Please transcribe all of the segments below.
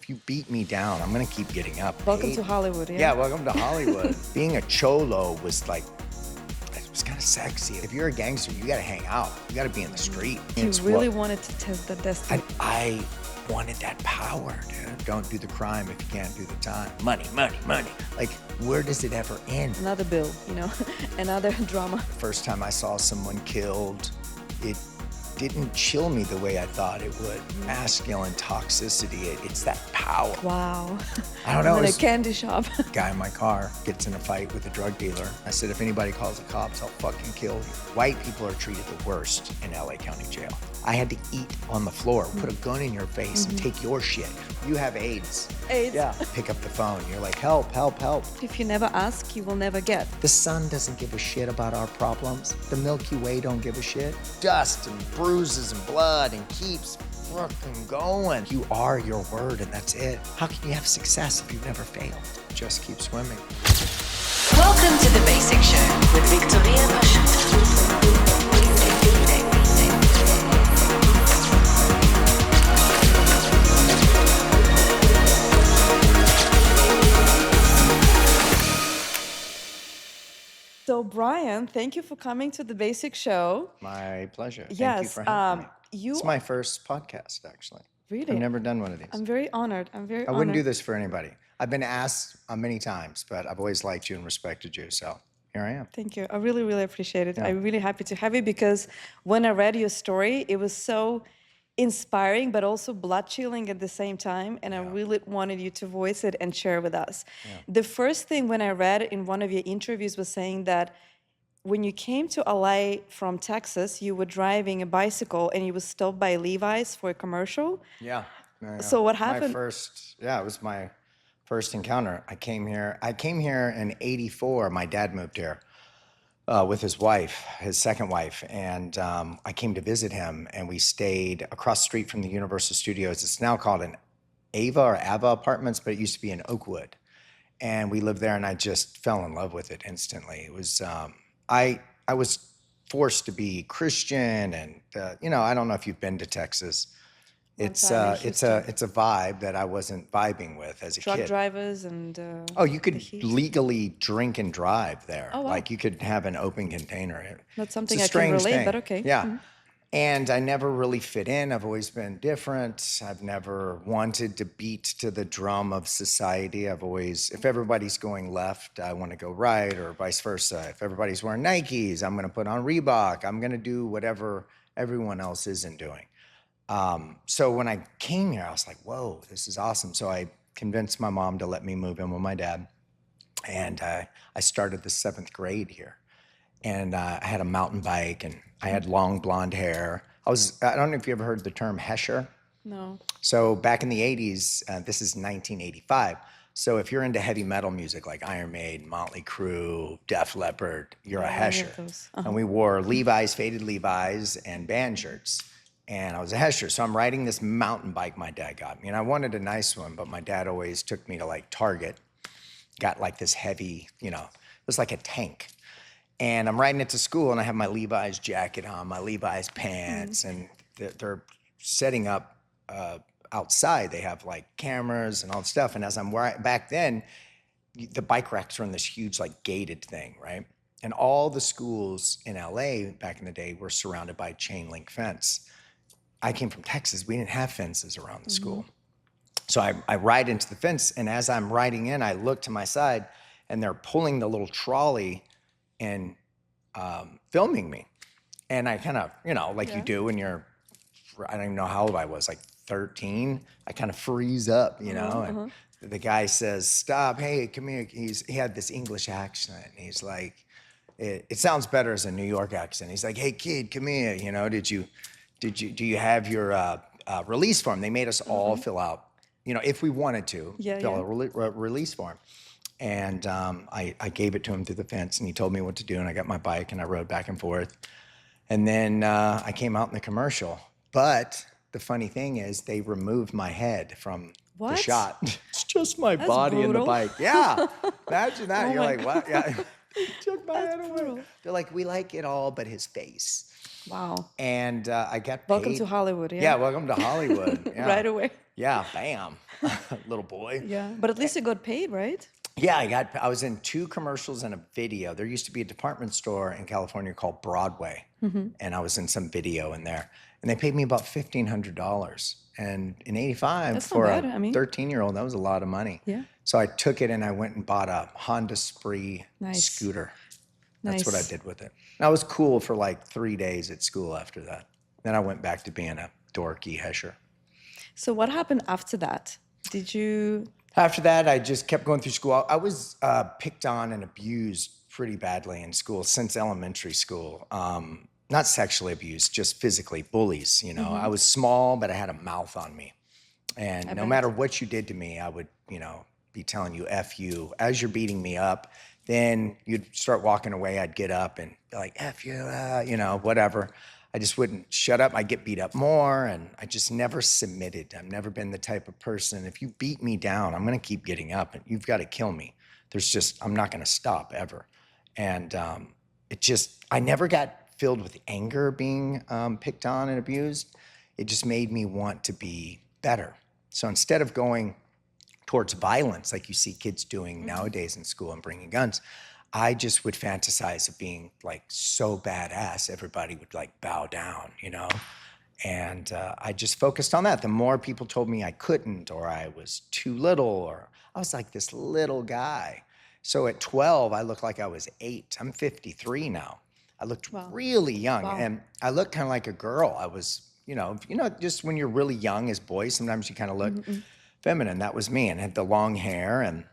if you beat me down, I'm gonna keep getting up. Welcome to Hollywood, Yeah, welcome to Hollywood. Being a cholo was like, it was kind of sexy. If you're a gangster, you gotta hang out. You gotta be in the street. You really wanted to test the destiny. I wanted that power, dude. Don't do the crime if you can't do the time. Money, money, money. Like, where does it ever end? Another bill, another drama. First time I saw someone killed, it didn't chill me the way I thought it would. Masculine toxicity, it's that power. Wow. I don't know. In a candy shop. Guy in my car gets in a fight with a drug dealer. I said, if anybody calls the cops, I'll fucking kill you. White people are treated the worst in LA County Jail. I had to eat on the floor, put a gun in your face and take your shit. You have AIDS. AIDS. Yeah. Pick up the phone. You're like, help, help, help. If you never ask, you will never get. The sun doesn't give a shit about our problems. The Milky Way don't give a shit. Dust and bruises and blood and keeps fucking going. You are your word and that's it. How can you have success if you've never failed? Just keep swimming. Welcome to The Basic Show with Viktorija Pashuta. So Brian, thank you for coming to The Basic Show. My pleasure. Thank Yes, you for having me. you It's my first podcast, actually. Really? I've never done one of these. I'm very honored. I wouldn't do this for anybody. I've been asked many times, but I've always liked you and respected you, so here I am. Thank you. I really, really appreciate it. Yeah. I'm really happy to have you because when I read your story, it was so inspiring, but also blood-chilling at the same time, and I really wanted you to voice it and share with us. Yeah. The first thing when I read in one of your interviews was saying that when you came to LA from Texas, you were driving a bicycle and you were stopped by Levi's for a commercial. Yeah. So what happened? It was my first encounter. I came here in '84. My dad moved here with his wife, his second wife, and I came to visit him, and we stayed across the street from the Universal Studios. It's now called an Ava Apartments, but it used to be in Oakwood. And we lived there, and I just fell in love with it instantly. It was, I was forced to be Christian, and I don't know if you've been to Texas. It's a vibe that I wasn't vibing with as a kid. Truck drivers and you could legally drink and drive there. Oh, wow. Like you could have an open container. Not something I can relate, but okay. Yeah. Mm-hmm. And I never really fit in. I've always been different. I've never wanted to beat to the drum of society. If everybody's going left, I want to go right, or vice versa. If everybody's wearing Nikes, I'm going to put on Reebok. I'm going to do whatever everyone else isn't doing. So when I came here, I was like, whoa, this is awesome. So I convinced my mom to let me move in with my dad. And I started the 7th grade here. And I had a mountain bike and I had long blonde hair. I don't know if you ever heard the term Hesher. No. So back in the 80s, this is 1985. So if you're into heavy metal music like Iron Maiden, Motley Crue, Def Leppard, you're a Hesher. And we wore Levi's, faded Levi's, and band shirts. And I was a Hesher. So I'm riding this mountain bike my dad got me. And I wanted a nice one, but my dad always took me to like Target. Got like this heavy, it was like a tank. And I'm riding it to school and I have my Levi's jacket on, my Levi's pants, and they're setting up outside. They have like cameras and all that stuff. And as I'm back then, the bike racks were in this huge like gated thing, right? And all the schools in LA back in the day were surrounded by chain link fence. I came from Texas. We didn't have fences around the school. So I ride into the fence, and as I'm riding in, I look to my side, and they're pulling the little trolley and filming me. And I kind of, you do when you're, I don't even know how old I was, like 13. I kind of freeze up, and the guy says, stop, hey, come here. He had this English accent, and he's like, it sounds better as a New York accent. He's like, hey, kid, come here, do you have your release form? They made us all fill out, if we wanted to, fill out a release form. And I gave it to him through the fence, and he told me what to do, and I got my bike, and I rode back and forth. And then I came out in the commercial. But the funny thing is they removed my head from the shot. It's just my body and the bike. Yeah, imagine that. You're like, what? Yeah, they took my head away. They're like, we like it all but his face. Wow. And I got paid. Welcome to Hollywood, yeah? Yeah, welcome to Hollywood. Yeah. Right away. Yeah, bam, little boy. Yeah, but at least you got paid, right? Yeah, I was in 2 commercials and a video. There used to be a department store in California called Broadway, and I was in some video in there. And they paid me about $1,500. And in '85, That's not for bad. a I mean, 13-year-old, that was a lot of money. Yeah. So I took it and I went and bought a Honda Spree Nice. scooter. That's what I Nice. did with it. And I was cool for like 3 days at school after that. Then I went back to being a dorky hesher. So what happened after that? Did you? After that, I just kept going through school. I was picked on and abused pretty badly in school since elementary school. Not sexually abused, just physically, bullies. You know, I was small, but I had a mouth on me. And no matter what you did to me, I would, be telling you F you. As you're beating me up, then you'd start walking away. I'd get up and be like, F you, whatever. I just wouldn't shut up. I'd get beat up more, and I just never submitted. I've never been the type of person, if you beat me down, I'm going to keep getting up, and you've got to kill me. I'm not going to stop ever. And I never got filled with anger being picked on and abused. It just made me want to be better. So instead of going towards violence like you see kids doing nowadays in school and bringing guns, I just would fantasize of being like so badass, everybody would like bow down, And I just focused on that. The more people told me I couldn't, or I was too little, or I was like this little guy. So at 12, I looked like I was 8. I'm 53 now. I looked really young, and I looked kind of like a girl. I was, just when you're really young as boys, sometimes you kind of look feminine. That was me, and I had the long hair, and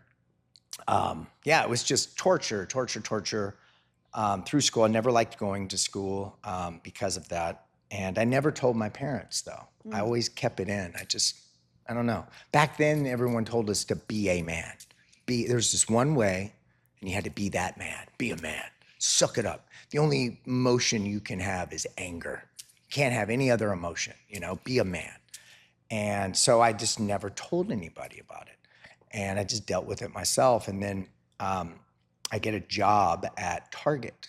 it was just torture through school. I never liked going to school because of that. And I never told my parents, though. I always kept it in. I don't know. Back then, everyone told us to be a man. There's just one way, and you had to be that man. Be a man. Suck it up. The only emotion you can have is anger. You can't have any other emotion, be a man. And so I just never told anybody about it. And I just dealt with it myself. And then I get a job at Target,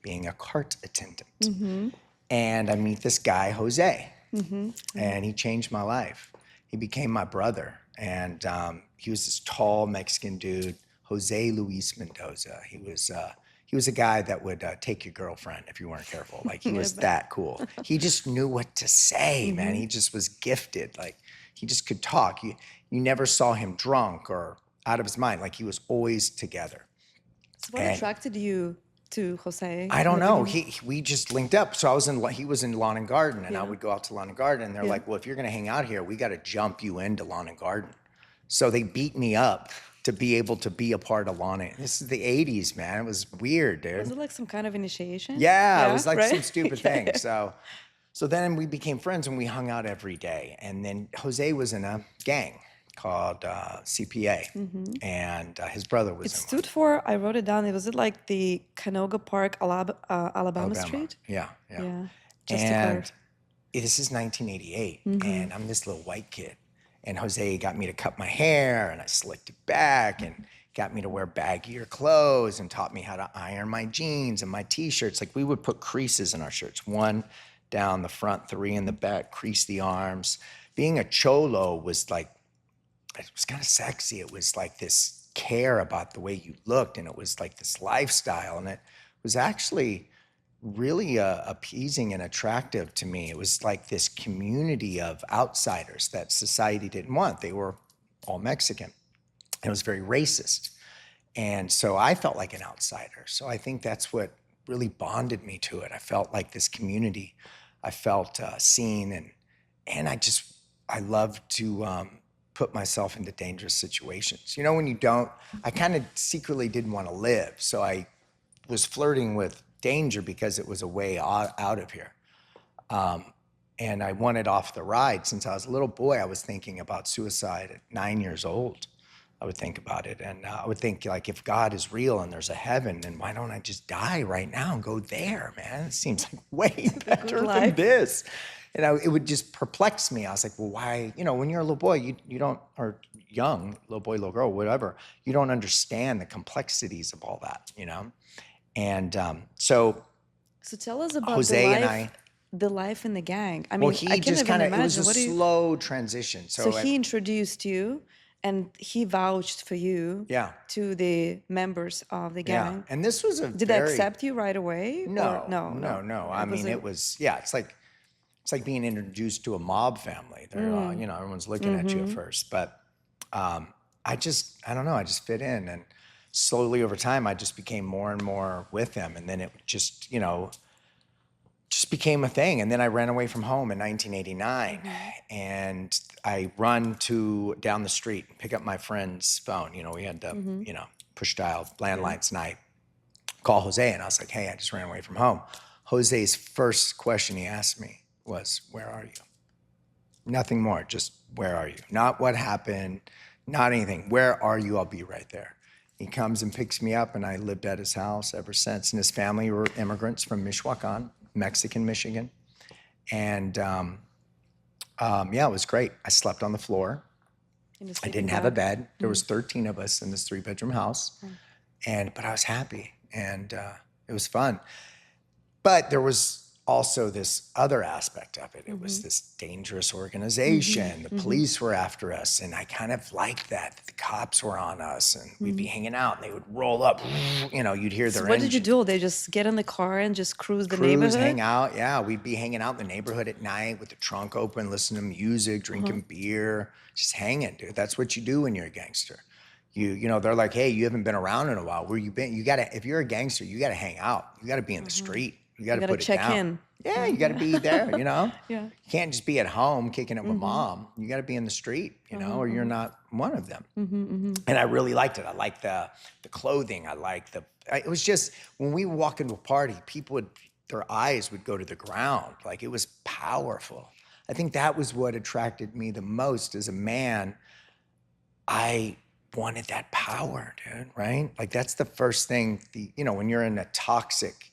being a cart attendant. And I meet this guy, Jose, and he changed my life. He became my brother. And he was this tall Mexican dude, Jose Luis Mendoza. He was a guy that would take your girlfriend if you weren't careful. Like, he was that cool. He just knew what to say, man. He just was gifted. Like, he just could talk. You never saw him drunk or out of his mind. Like, he was always together. So what attracted you to Jose? I don't know. We just linked up. So he was in Lawn and Garden, and I would go out to Lawn and Garden, and they're like, well, if you're going to hang out here, we got to jump you into Lawn and Garden. So they beat me up to be able to be a part of Lawn and... This is the 80s, man. It was weird, dude. Was it like some kind of initiation? Yeah, it was like some stupid thing. So then we became friends, and we hung out every day. And then Jose was in a gang called CPA, and his brother was It in stood for, I wrote it down, was it like the Canoga Park, Alabama Street? Yeah. Just and this is 1988, and I'm this little white kid. And Jose got me to cut my hair, and I slicked it back, and got me to wear baggier clothes, and taught me how to iron my jeans and my T-shirts. Like, we would put creases in our shirts, 1 down the front, 3 in the back, crease the arms. Being a cholo was like, it was kind of sexy. It was like this care about the way you looked, and it was like this lifestyle, and it was actually really appeasing and attractive to me. It was like this community of outsiders that society didn't want. They were all Mexican. It was very racist. And so I felt like an outsider. So I think that's what really bonded me to it. I felt like this community. I felt seen, and I love to put myself into dangerous situations. When you don't, I kind of secretly didn't want to live. So I was flirting with danger because it was a way out of here. And I wanted off the ride. Since I was a little boy, I was thinking about suicide at 9 years old. I would think about it. And I would think, like, if God is real and there's a heaven, then why don't I just die right now and go there, man? It seems like way better than this. And it would just perplex me. I was like, well, why? When you're a little boy, you don't, or young, little boy, little girl, whatever, you don't understand the complexities of all that, And so tell us about Jose and I the life in the gang? I mean, Well, I he can't just even kind of, it was imagine. a What do you? slow transition. So he introduced you, and he vouched for you Yeah. to the members of the Yeah. gang. And this was a Did they very, accept you right away? Or no. I mean, it was, yeah, it's like being introduced to a mob family. They're, you know, everyone's looking at you at first. But I don't know, I just fit in. And slowly over time, I just became more and more with them. And then it just, you know, just became a thing. And then I ran away from home in 1989. And I run down the street and pick up my friend's phone. You know, we had to, you know, push dial landlines, and I call Jose, and I was like, hey, I just ran away from home. Jose's first question he asked me was, where are you? Nothing more, just where are you? Not what happened, not anything. Where are you? I'll be right there. He comes and picks me up, and I lived at his house ever since. And his family were immigrants from Michoacan, Mexican, Michigan. And yeah, it was great. I slept on the floor. I didn't have a bed. There was 13 of us in this 3-bedroom house. But I was happy, and it was fun. But there was also this other aspect of it. It was this dangerous organization. The police were after us, and I kind of liked that the cops were on us, and we'd be hanging out, and they would roll up. You know, you'd hear their What did you engines. do? They just get in the car and just cruise the Cruise, neighborhood? hang out. Yeah, we'd be hanging out in the neighborhood at night with the trunk open, listening to music, drinking beer, just hanging, dude. That's what you do when you're a gangster. You know, they're like, hey, you haven't been around in a while. Where you been? You gotta, if you're a gangster, you gotta hang out. You gotta be in the street. You gotta put it check down. in. Yeah, you gotta be there, you know? Yeah. You can't just be at home kicking it with mom. You gotta be in the street, you know, or you're not one of them. And I really liked it. I liked the clothing. I liked it was just, when we walk into a party, people their eyes would go to the ground. Like, it was powerful. I think that was what attracted me the most as a man. I wanted that power, dude, right? Like, that's the first thing, you know, when you're in a toxic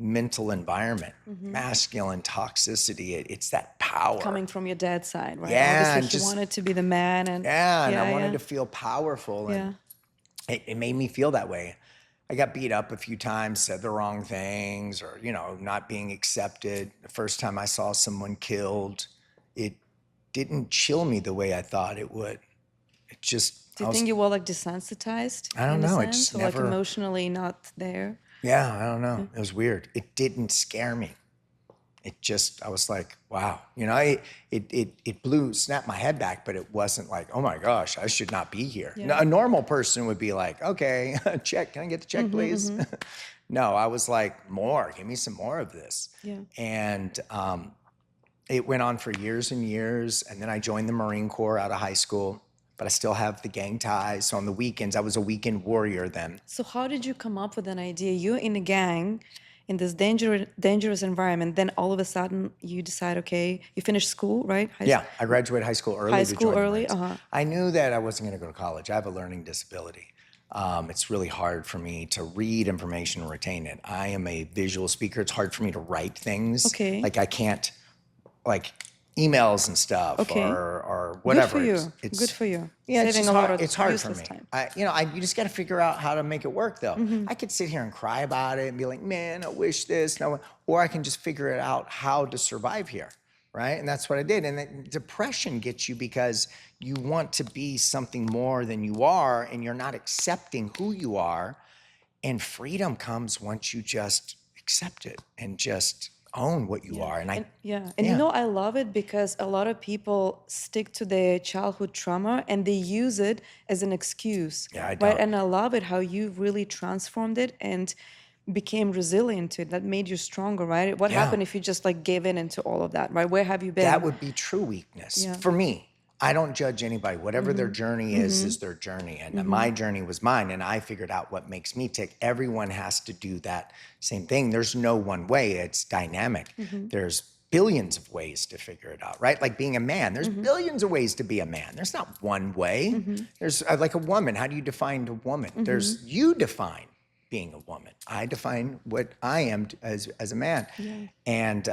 mental environment, masculine toxicity, it's that power. Coming from your dad's side, right? Yeah, Obviously, he wanted to be the man. And I wanted to feel powerful, and it made me feel that way. I got beat up a few times, said the wrong things, or, you know, not being accepted. The first time I saw someone killed, it didn't chill me the way I thought it would. It just... Do you think you were like desensitized? I don't know. It just never... like emotionally not there? Yeah, I don't know. It was weird. It didn't scare me. It just, I was like, wow. You know, it snapped my head back, but it wasn't like, oh my gosh, I should not be here. Yeah. No, a normal person would be like, okay, check, can I get the check, please? No, I was like, more, give me some more of this. Yeah. And it went on for years and years. And then I joined the Marine Corps out of high school, but I still have the gang ties. So on the weekends, I was a weekend warrior then. So how did you come up with an idea? You're in a gang, in this dangerous environment, then all of a sudden you decide, okay, you finish school, right? I graduated high school early. High to school join the early? Marines. I knew that I wasn't going to go to college. I have a learning disability. It's really hard for me to read information and retain it. I am a visual speaker. It's hard for me to write things. Okay. Like, I can't, like, emails and stuff, Okay. or whatever. Good for you. Good for you. Yeah, it's Saving just a lot hard. of It's hard for useless me. time. You just got to figure out how to make it work, though. I could sit here and cry about it and be like, man, I wish this, no, or I can just figure it out how to survive here, right? And that's what I did. And depression gets you because you want to be something more than you are, and you're not accepting who you are. And freedom comes once you just accept it and just own what you are. And you know, I love it because a lot of people stick to their childhood trauma and they use it as an excuse. Yeah, I right? don't. And I love it how you really transformed it and became resilient to it. That made you stronger, right? What happened if you just like gave in into all of that, right? Where have you been? That would be true weakness. For me, I don't judge anybody. Whatever their journey is their journey. And my journey was mine. And I figured out what makes me tick. Everyone has to do that same thing. There's no one way. It's dynamic. There's billions of ways to figure it out, right? Like being a man. There's billions of ways to be a man. There's not one way. There's like a woman. How do you define a woman? You define being a woman. I define what I am as a man. And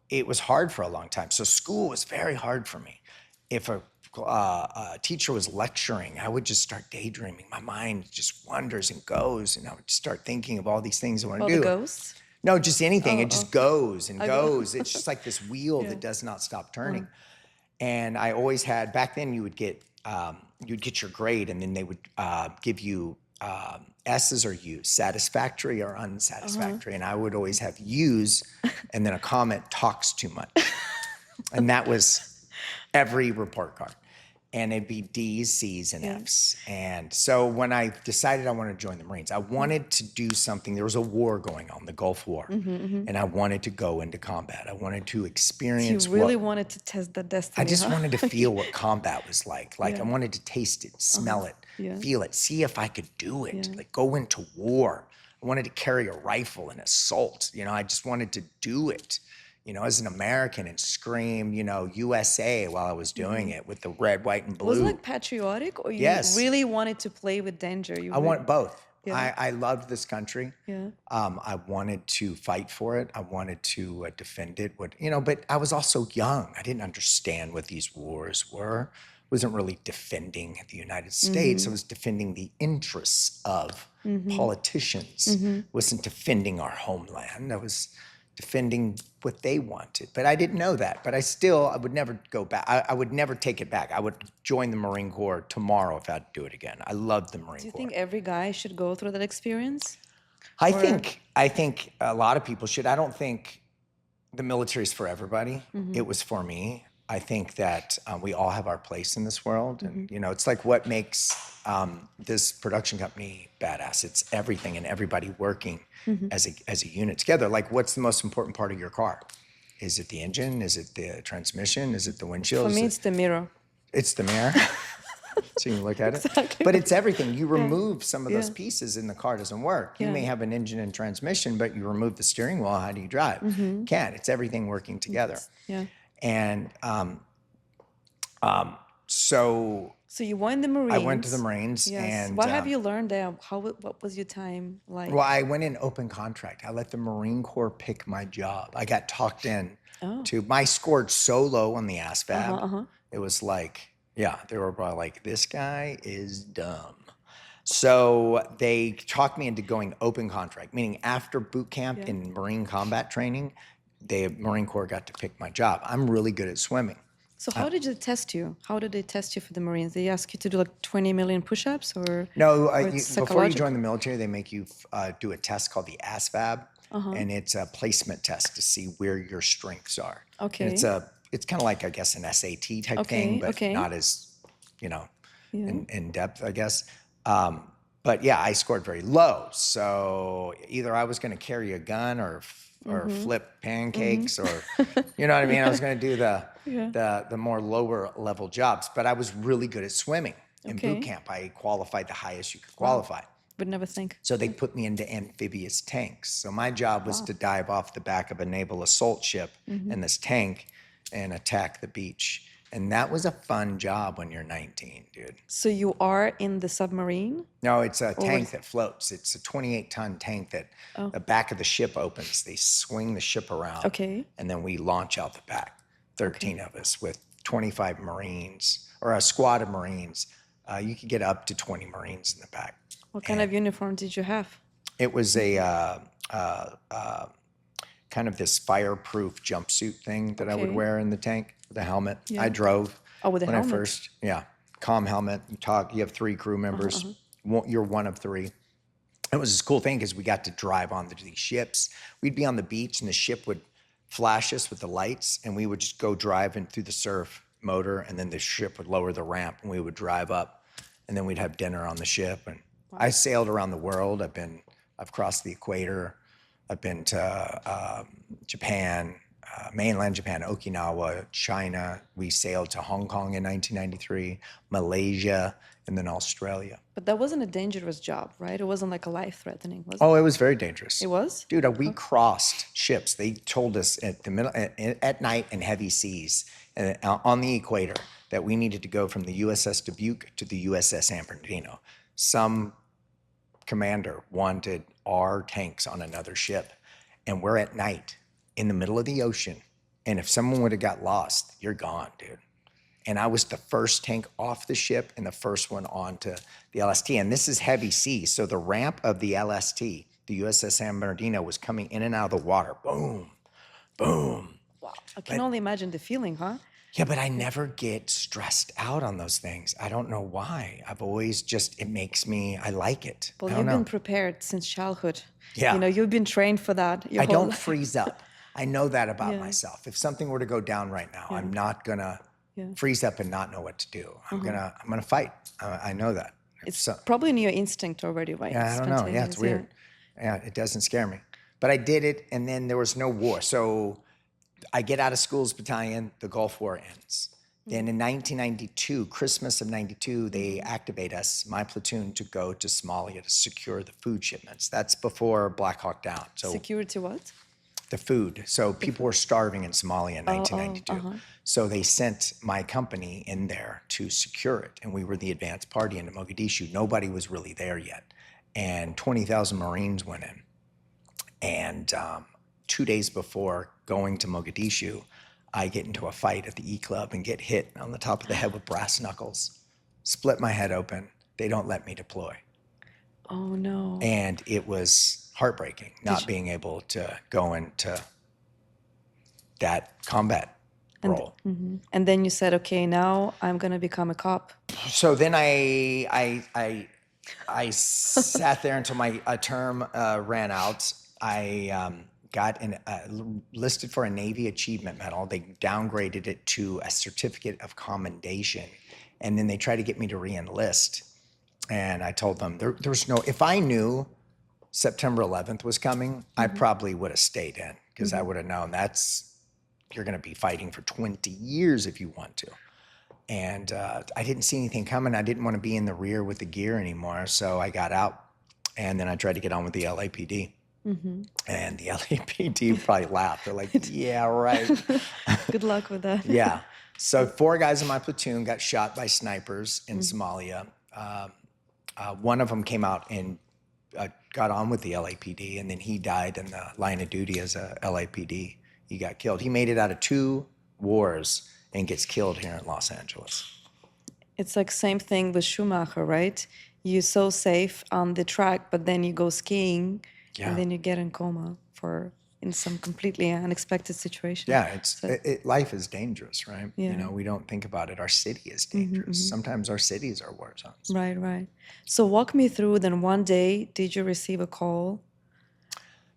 it was hard for a long time. So school was very hard for me. If a teacher was lecturing, I would just start daydreaming. My mind just wanders and goes, and I would start thinking of all these things I want to do. All the ghosts? No, just anything. It just goes and goes. It's just like this wheel that does not stop turning. And I always had, back then you'd get your grade and then they would give you S's or U's, satisfactory or unsatisfactory. And I would always have U's and then a comment, talks too much. And that was every report card. And it'd be D's, C's, and F's. And so when I decided I wanted to join the Marines, I wanted to do something. There was a war going on, the Gulf War. And I wanted to go into combat. I wanted to experience You really wanted to test that destiny. I just wanted to feel what combat was like. Like I wanted to taste it, smell it, feel it, see if I could do it, like go into war. I wanted to carry a rifle and assault. You know, I just wanted to do it, you know, as an American and scream, you know, USA while I was doing it with the red, white, and blue. Was it like patriotic or you really wanted to play with danger? I want both. I loved this country. Yeah. I wanted to fight for it. I wanted to defend it. But I was also young. I didn't understand what these wars were. I wasn't really defending the United States. I was defending the interests of politicians. Wasn't defending our homeland. I was defending what they wanted. But I didn't know that. But I would never go back. I would never take it back. I would join the Marine Corps tomorrow if I had to do it again. I loved the Marine Corps. Do you think every guy should go through that experience? I think a lot of people should. I don't think the military is for everybody. It was for me. I think that we all have our place in this world. And, you know, it's like what makes this production company badass. It's everything and everybody working as a unit together. Like, what's the most important part of your car? Is it the engine? Is it the transmission? Is it the windshield? For me, it's the mirror. It's the mirror. So you can look at it. But it's everything. You remove some of those pieces and the car doesn't work. You may have an engine and transmission, but you remove the steering wheel. How do you drive? You can't. It's everything working together. And so you went the Marines. I went to the Marines. Yes. And what have you learned there? What was your time like? Well, I went in open contract. I let the Marine Corps pick my job. I got talked in to, I scored so low on the ASVAB. It was like, they were probably like, this guy is dumb. So they talked me into going open contract, meaning after boot camp in Marine combat training, the Marine Corps got to pick my job. I'm really good at swimming. So how did they test you? How did they test you for the Marines? They ask you to do like 20 million push-ups or? No, before you join the military, they make you do a test called the ASVAB, and it's a placement test to see where your strengths are. Okay. And it's kind of like, I guess, an SAT type thing, but not as, in depth, I guess. But yeah, I scored very low. So either I was going to carry a gun or flip pancakes or, you know what I mean? I was going to do the more lower level jobs, but I was really good at swimming in boot camp. I qualified the highest you could qualify. Would never think. So they put me into amphibious tanks. So my job was to dive off the back of a naval assault ship in this tank and attack the beach. And that was a fun job when you're 19, dude. So you are in the submarine? No, it's a tank that floats. It's a 28-ton tank that the back of the ship opens. They swing the ship around. Okay. And then we launch out the back, 13 of us with 25 Marines, or a squad of Marines. You could get up to 20 Marines in the back. What kind of uniform did you have? It was a kind of this fireproof jumpsuit thing that I would wear in the tank. The helmet. I drove. Oh, with a helmet? When I first, comm helmet. You have 3 crew members. You're one of 3. It was this cool thing because we got to drive on these ships. We'd be on the beach and the ship would flash us with the lights and we would just go driving through the surf motor and then the ship would lower the ramp and we would drive up and then we'd have dinner on the ship. And I sailed around the world. I've crossed the equator. I've been to Japan, mainland Japan, Okinawa, China. We sailed to Hong Kong in 1993, Malaysia, and then Australia. But that wasn't a dangerous job, right? It wasn't like a life-threatening, was it? Oh, it was very dangerous. It was? Dude, we crossed ships. They told us at night in heavy seas on the equator that we needed to go from the USS Dubuque to the USS San Bernardino. Some commander wanted our tanks on another ship, and we're at night in the middle of the ocean, and if someone would have got lost, you're gone, dude. And I was the first tank off the ship and the first one onto the LST, and this is heavy sea, so the ramp of the LST the USS San Bernardino was coming in and out of the water. Boom, boom. Wow. I can only imagine the feeling, huh? Yeah, but I never get stressed out on those things. I don't know why. I've always just, it makes me, I like it. Well, I you've don't know. been prepared since childhood. Yeah. You know, you've been trained for that. Your I whole don't life. freeze up. I know that about Yeah. myself. If something were to go down right now, I'm not gonna freeze up and not know what to do. I'm gonna fight. I know that. It's probably in your instinct already, right? Yeah, I don't know. Yeah, it's Spontaneous, weird. Yeah, it doesn't scare me. But I did it, and then there was no war. So I get out of Schools Battalion, the Gulf War ends. Then in 1992, Christmas of 92, they activate us, my platoon, to go to Somalia to secure the food shipments. That's before Black Hawk Down. So Security what? the food. So people were starving in Somalia in 1992. So they sent my company in there to secure it. And we were the advance party into Mogadishu. Nobody was really there yet. And 20,000 Marines went in. And 2 days before going to Mogadishu, I get into a fight at the E Club and get hit on the top of the head with brass knuckles, split my head open. They don't let me deploy. Oh, no. And it was heartbreaking not being able to go into that combat role. And then you said, okay, now I'm going to become a cop. So then I sat there until my term ran out. I got listed for a Navy Achievement Medal. They downgraded it to a Certificate of Commendation. And then they tried to get me to re-enlist. And I told them there was no, if I knew September 11th was coming, I probably would have stayed in because I would have known you're going to be fighting for 20 years if you want to. And I didn't see anything coming. I didn't want to be in the rear with the gear anymore. So I got out and then I tried to get on with the LAPD. And the LAPD probably laughed. They're like, yeah, right. Good luck with that. Yeah. So 4 guys in my platoon got shot by snipers in Somalia. One of them came out and got on with the LAPD, and then he died in the line of duty as a LAPD. He got killed. He made it out of 2 wars and gets killed here in Los Angeles. It's like same thing with Schumacher, right? You're so safe on the track, but then you go skiing, and then you get in coma in some completely unexpected situation. Yeah, life is dangerous, right? Yeah. You know, we don't think about it. Our city is dangerous. Sometimes our cities are war zones. Right. So walk me through, then one day, did you receive a call?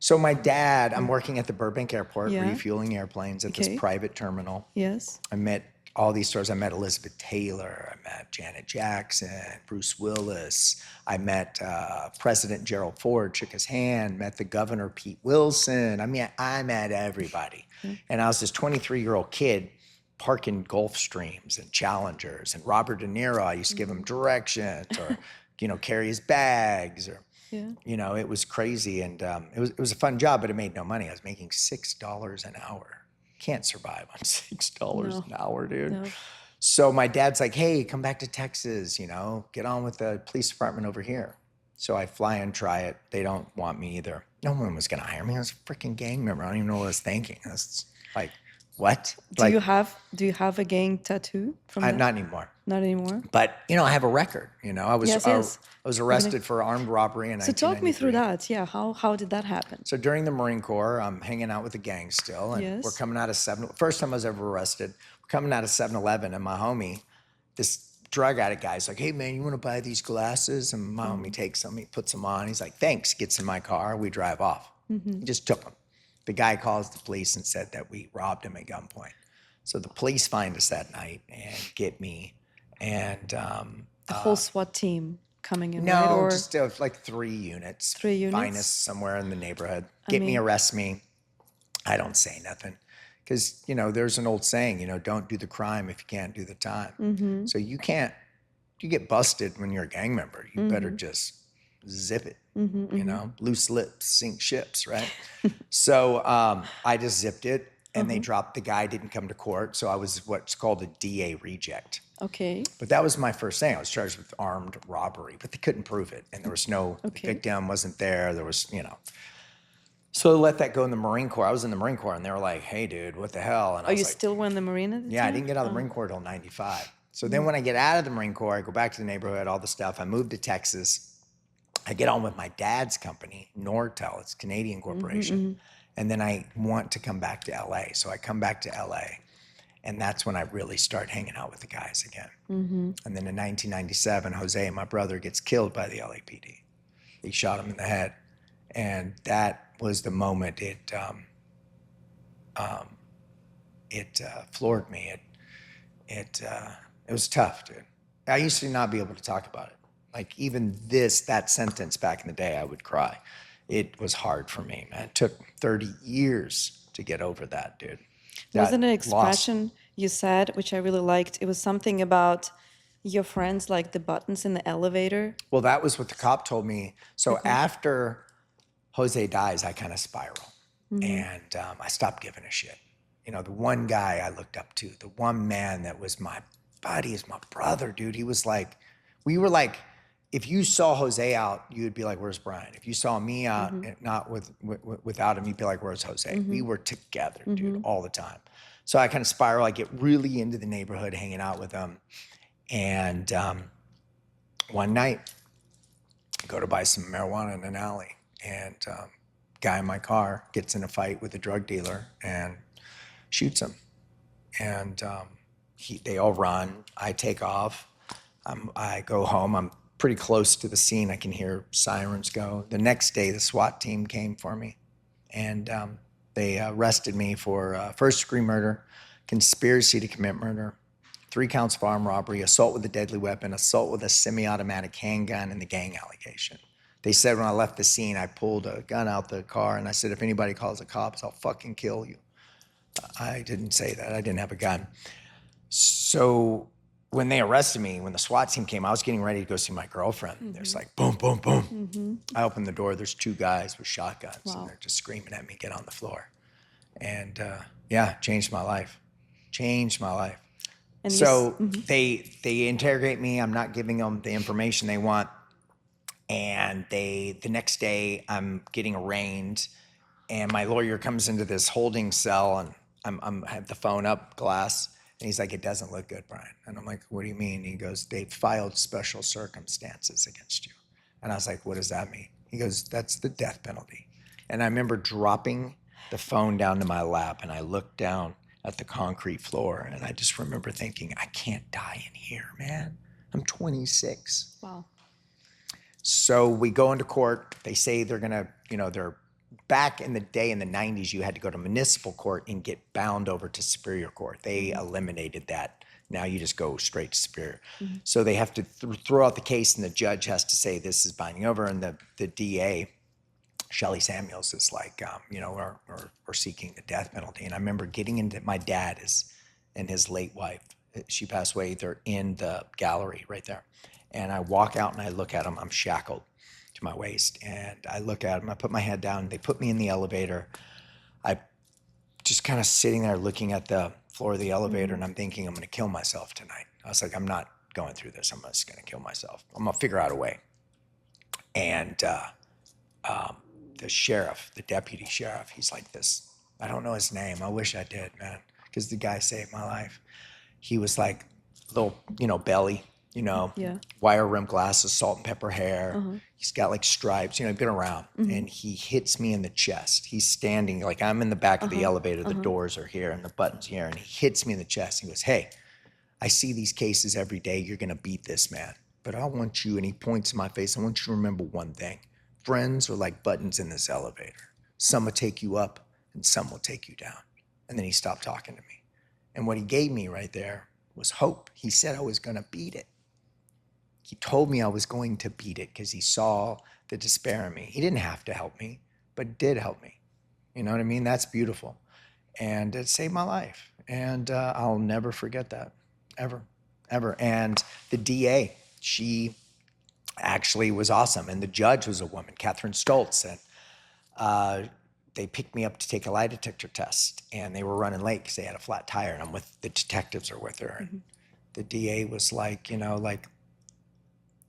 So my dad, I'm working at the Burbank Airport, refueling airplanes at this private terminal. Yes. I met all these stars. I met Elizabeth Taylor. I met Janet Jackson, Bruce Willis. I met President Gerald Ford, shook his hand, met the governor, Pete Wilson. I mean, I met everybody. And I was this 23-year-old kid parking Gulfstreams and Challengers. And Robert De Niro, I used to give him directions or, carry his bags or, it was crazy. And it was a fun job, but it made no money. I was making $6 an hour. Can't survive on $6 an hour, dude. No. So my dad's like, hey, come back to Texas, get on with the police department over here. So I fly and try it. They don't want me either. No one was going to hire me. I was a freaking gang member. I don't even know what I was thinking. I was like, what? Do you have a gang tattoo from that? Not anymore. Not anymore? But, I have a record. I was Yes. I was arrested for armed robbery in 1993. So talk me through that. Yeah, how did that happen? So during the Marine Corps, I'm hanging out with the gang still, and we're coming out of first time I was ever arrested. We're coming out of 7-Eleven, and my homie, this drug addict guy's like, hey man, you want to buy these glasses? And my homie takes them, he puts them on. He's like, thanks. Gets in my car, we drive off. He just took them. The guy calls the police and said that we robbed him at gunpoint. So the police find us that night and get me, and The whole SWAT team coming in, no, right? Or just like 3 units. 3 units? Find us somewhere in the neighborhood. Get me, arrest me. I don't say nothing. Because, there's an old saying, don't do the crime if you can't do the time. So you get busted when you're a gang member. You better just zip it, loose lips, sink ships, right? So I just zipped it. And they dropped, the guy didn't come to court. So I was what's called a DA reject. Okay. But that was my first thing. I was charged with armed robbery, but they couldn't prove it. And there was no, the victim wasn't there. There was, So they let that go in the Marine Corps. I was in the Marine Corps and they were like, hey dude, what the hell? And I was you like, still were in the Marine at the yeah, time? I didn't get out of the Marine Corps till 95. So then when I get out of the Marine Corps, I go back to the neighborhood, all the stuff. I moved to Texas. I get on with my dad's company, Nortel, it's a Canadian corporation. And then I want to come back to LA. So I come back to LA. And that's when I really start hanging out with the guys again. And then in 1997, Jose, my brother, gets killed by the LAPD. He shot him in the head. And that was the moment it floored me. It was tough, dude. I used to not be able to talk about it. Like even that sentence back in the day, I would cry. It was hard for me, man. It took 30 years to get over that, dude. Wasn't an expression you said, which I really liked? It was something about your friends, like the buttons in the elevator. Well, that was what the cop told me. So after Jose dies, I kind of spiral. And I stopped giving a shit. You know, the one guy I looked up to, the one man that was my buddy, is my brother, dude. He was like, we were like, if you saw Jose out, you'd be like, where's Brian? If you saw me out, not without him, you'd be like, where's Jose? We were together, dude, all the time. So I kind of spiral. I get really into the neighborhood, hanging out with him. And one night, I go to buy some marijuana in an alley. And guy in my car gets in a fight with a drug dealer and shoots him. And they all run. I take off. I go home. I'm pretty close to the scene. I can hear sirens go. The next day, the SWAT team came for me. And they arrested me for first-degree murder, conspiracy to commit murder, 3 counts of armed robbery, assault with a deadly weapon, assault with a semi-automatic handgun, and the gang allegation. They said when I left the scene, I pulled a gun out the car, and I said, if anybody calls the cops, I'll fucking kill you. I didn't say that. I didn't have a gun. So when they arrested me, when the SWAT team came, I was getting ready to go see my girlfriend. There's like boom, boom, boom. I open the door. There's 2 guys with shotguns, and they're just screaming at me, get on the floor. And changed my life. Changed my life. And so they interrogate me. I'm not giving them the information they want. And the next day I'm getting arraigned, and my lawyer comes into this holding cell, and I have the phone up, glass. And he's like, it doesn't look good, Brian. And I'm like, what do you mean? And he goes, they filed special circumstances against you. And I was like, what does that mean? He goes, that's the death penalty. And I remember dropping the phone down to my lap, and I looked down at the concrete floor, and I just remember thinking, I can't die in here, man. I'm 26. Wow. So we go into court. They say they're gonna, they're back in the day in the 90s, you had to go to municipal court and get bound over to Superior Court. They eliminated that. Now you just go straight to Superior. So they have to throw out the case, and the judge has to say this is binding over. And the DA, Shelley Samuels, is like, we're seeking the death penalty. And I remember getting into, my dad and his late wife, she passed away. They're in the gallery right there. And I walk out and I look at them. I'm shackled to my waist. And I look at them. I put my head down. They put me in the elevator. I just kind of sitting there looking at the floor of the elevator, and I'm thinking, I'm going to kill myself tonight. I was like, I'm not going through this. I'm just going to kill myself. I'm going to figure out a way. And the sheriff, the deputy sheriff, he's like this. I don't know his name. I wish I did, man, because the guy saved my life. He was like little, belly, wire rim glasses, salt and pepper hair. He's got like stripes, he'd been around. And he hits me in the chest. He's standing, like I'm in the back of the elevator. The doors are here and the button's here. And he hits me in the chest. He goes, hey, I see these cases every day. You're going to beat this, man. But I want you, and he points in my face, I want you to remember one thing. Friends are like buttons in this elevator. Some will take you up and some will take you down. And then he stopped talking to me. And what he gave me right there was hope. He said I was going to beat it. He told me I was going to beat it because he saw the despair in me. He didn't have to help me, but did help me. You know what I mean? That's beautiful. And it saved my life. And I'll never forget that, ever, ever. And the DA, she actually was awesome. And the judge was a woman, Catherine Stoltz. And they picked me up to take a lie detector test. And they were running late because they had a flat tire. And the detectives are with her. And the DA was like,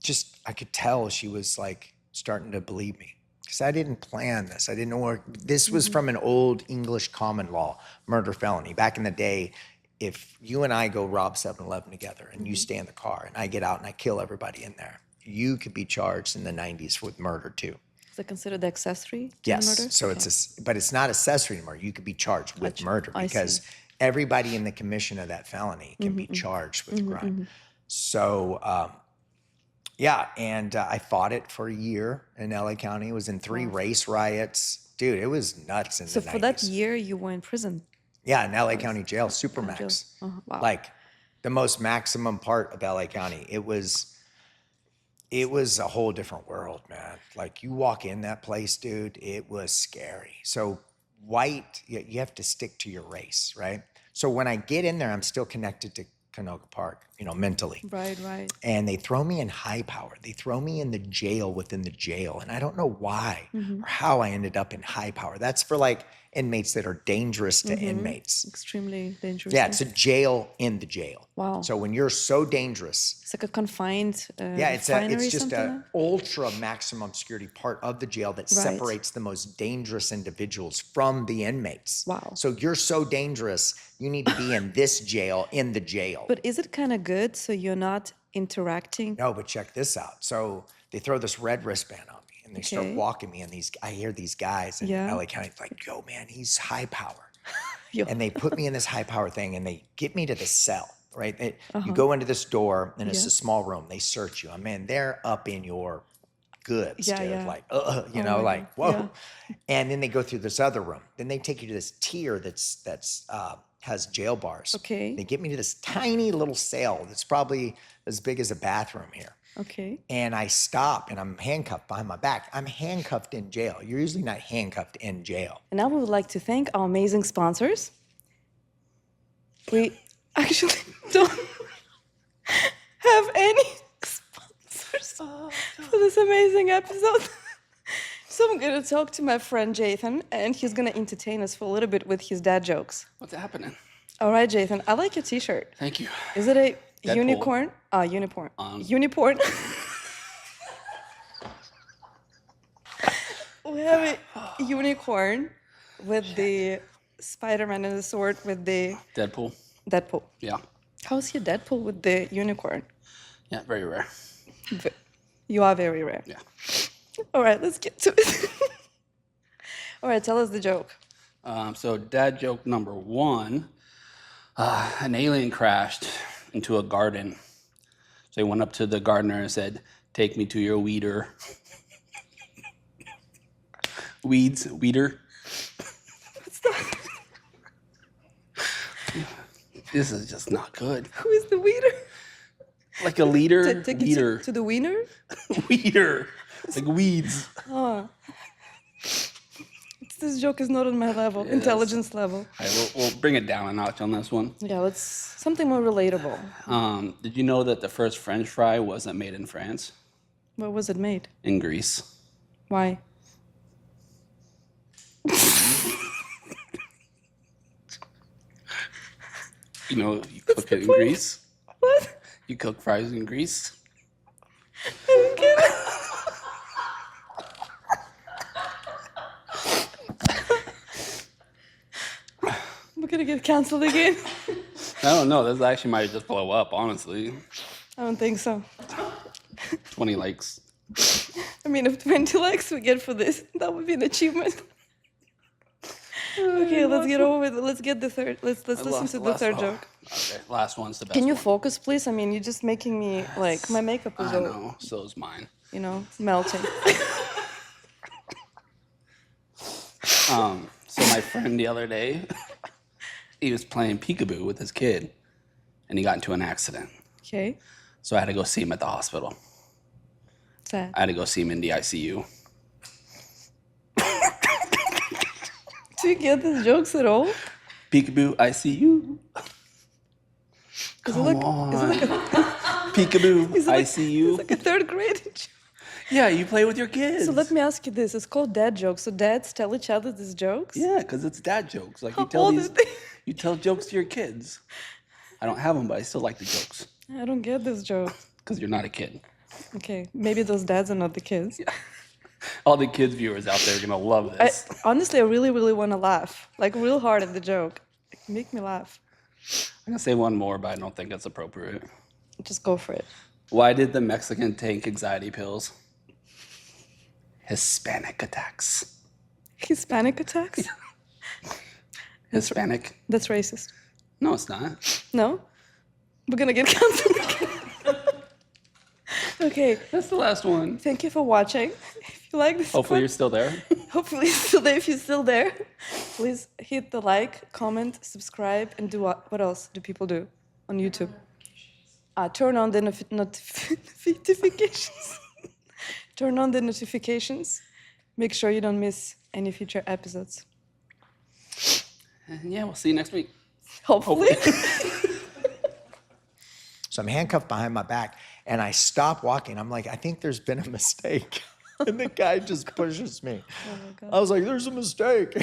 just, I could tell she was like starting to believe me. Because I didn't plan this. I didn't know where, this was from an old English common law, murder felony. Back in the day, if you and I go rob 7-Eleven together and you stay in the car and I get out and I kill everybody in there, you could be charged in the 90s with murder too. Is it considered accessory to Yes. murder? So but it's not accessory anymore. You could be charged with murder because everybody in the commission of that felony can be charged with the crime. So, and I fought it for a year in LA County. It was in 3 race riots. Dude, it was nuts in the 90s. So for that year, you were in prison? Yeah, in LA County jail, Supermax. Wow. Like the most maximum part of LA County. It was a whole different world, man. Like you walk in that place, dude, it was scary. So white, you have to stick to your race, right? So when I get in there, I'm still connected to Canoga Park, mentally. Right. And they throw me in high power. They throw me in the jail within the jail. And I don't know why or how I ended up in high power. That's for like inmates that are dangerous to inmates. Extremely dangerous. Yeah, it's a jail in the jail. Wow. So when you're so dangerous. It's like a confined It's just an ultra maximum security part of the jail that Right. separates the most dangerous individuals from the inmates. Wow. So you're so dangerous, you need to be in this jail, in the jail. But is it kind of good so you're not interacting? No, but check this out. So they throw this red wristband on me and they start Okay. walking me, and I hear these guys in LA County like, yo, man, he's high power. Yo. And they put me in this high power thing and they get me to the cell, right? You go into this door and it's a small room. They search you. I mean, they're up in your goods, dude. Like, like, whoa. Yeah. And then they go through this other room. Then they take you to this tier that's has jail bars. Okay. They get me to this tiny little cell that's probably as big as a bathroom here. Okay. And I stop and I'm handcuffed behind my back. I'm handcuffed in jail. You're usually not handcuffed in jail. And now we would like to thank our amazing sponsors. We actually don't have any sponsors for this amazing episode. So I'm going to talk to my friend Jathan, and he's going to entertain us for a little bit with his dad jokes. What's happening? All right, Jathan, I like your t-shirt. Thank you. Is it a Deadpool. unicorn? Unicorn. Unicorn. We have a unicorn with the Spider-Man and the sword with the Deadpool. Deadpool. Yeah. How's your Deadpool with the unicorn? Yeah, very rare. You are very rare. Yeah. All right, let's get to it. All right, tell us the joke. So dad joke number 1, an alien crashed into a garden. So he went up to the gardener and said, "Take me to your weeder." Weeder. What's that? This is just not good. Who is the weeder? Like a leader. Take Weeder. it to the wiener? Weeder. Like weeds. Oh. This joke is not on my level, intelligence level. All right, we'll bring it down a notch on this one. Yeah, let's something more relatable. Did you know that the first French fry wasn't made in France? Where was it made? In Greece. Why? You cook it in Greece? What? You cook fries in Greece? I don't get it. We're gonna get canceled again. I don't know. This actually might just blow up, honestly. I don't think so. 20 likes. I mean, if 20 likes we get for this, that would be an achievement. Okay, let's get over with it. Let's get the third. Let's listen to the third joke. Okay, last one's the best. Can you one. focus, please? I mean, you're just making me like my makeup is I all, know. So is mine. Melting. So my friend the other day, he was playing peekaboo with his kid, and he got into an accident. Okay. So I had to go see him at the hospital. Sad. I had to go see him in the ICU. Do you get these jokes at all? Peekaboo ICU. Come on. Peekaboo ICU. It's like a third grade joke. Yeah, you play with your kids. So let me ask you this. It's called dad jokes. So dads tell each other these jokes? Yeah, because it's dad jokes. Like How old is they? you tell jokes to your kids. I don't have them, but I still like the jokes. I don't get this joke. Because you're not a kid. Okay, maybe those dads are not the kids. Yeah. All the kids viewers out there are gonna love this. Honestly, I really, really want to laugh. Like real hard at the joke. Make me laugh. I'm gonna say one more, but I don't think it's appropriate. Just go for it. Why did the Mexican take anxiety pills? Hispanic attacks. Hispanic attacks? Hispanic? That's racist. No, it's not. No? We're gonna get canceled. Okay, That's the last one. thank you for watching. If you like this Hopefully you're clip, still there. hopefully you're still there. If you're still there, please hit the like, comment, subscribe, and do what else do people do on YouTube? Turn on the notifications. Turn on the notifications. Make sure you don't miss any future episodes. And yeah, we'll see you next week. Hopefully. So I'm handcuffed behind my back and I stop walking. I'm like, I think there's been a mistake. And the guy just pushes me. Oh my God. I was like, there's a mistake.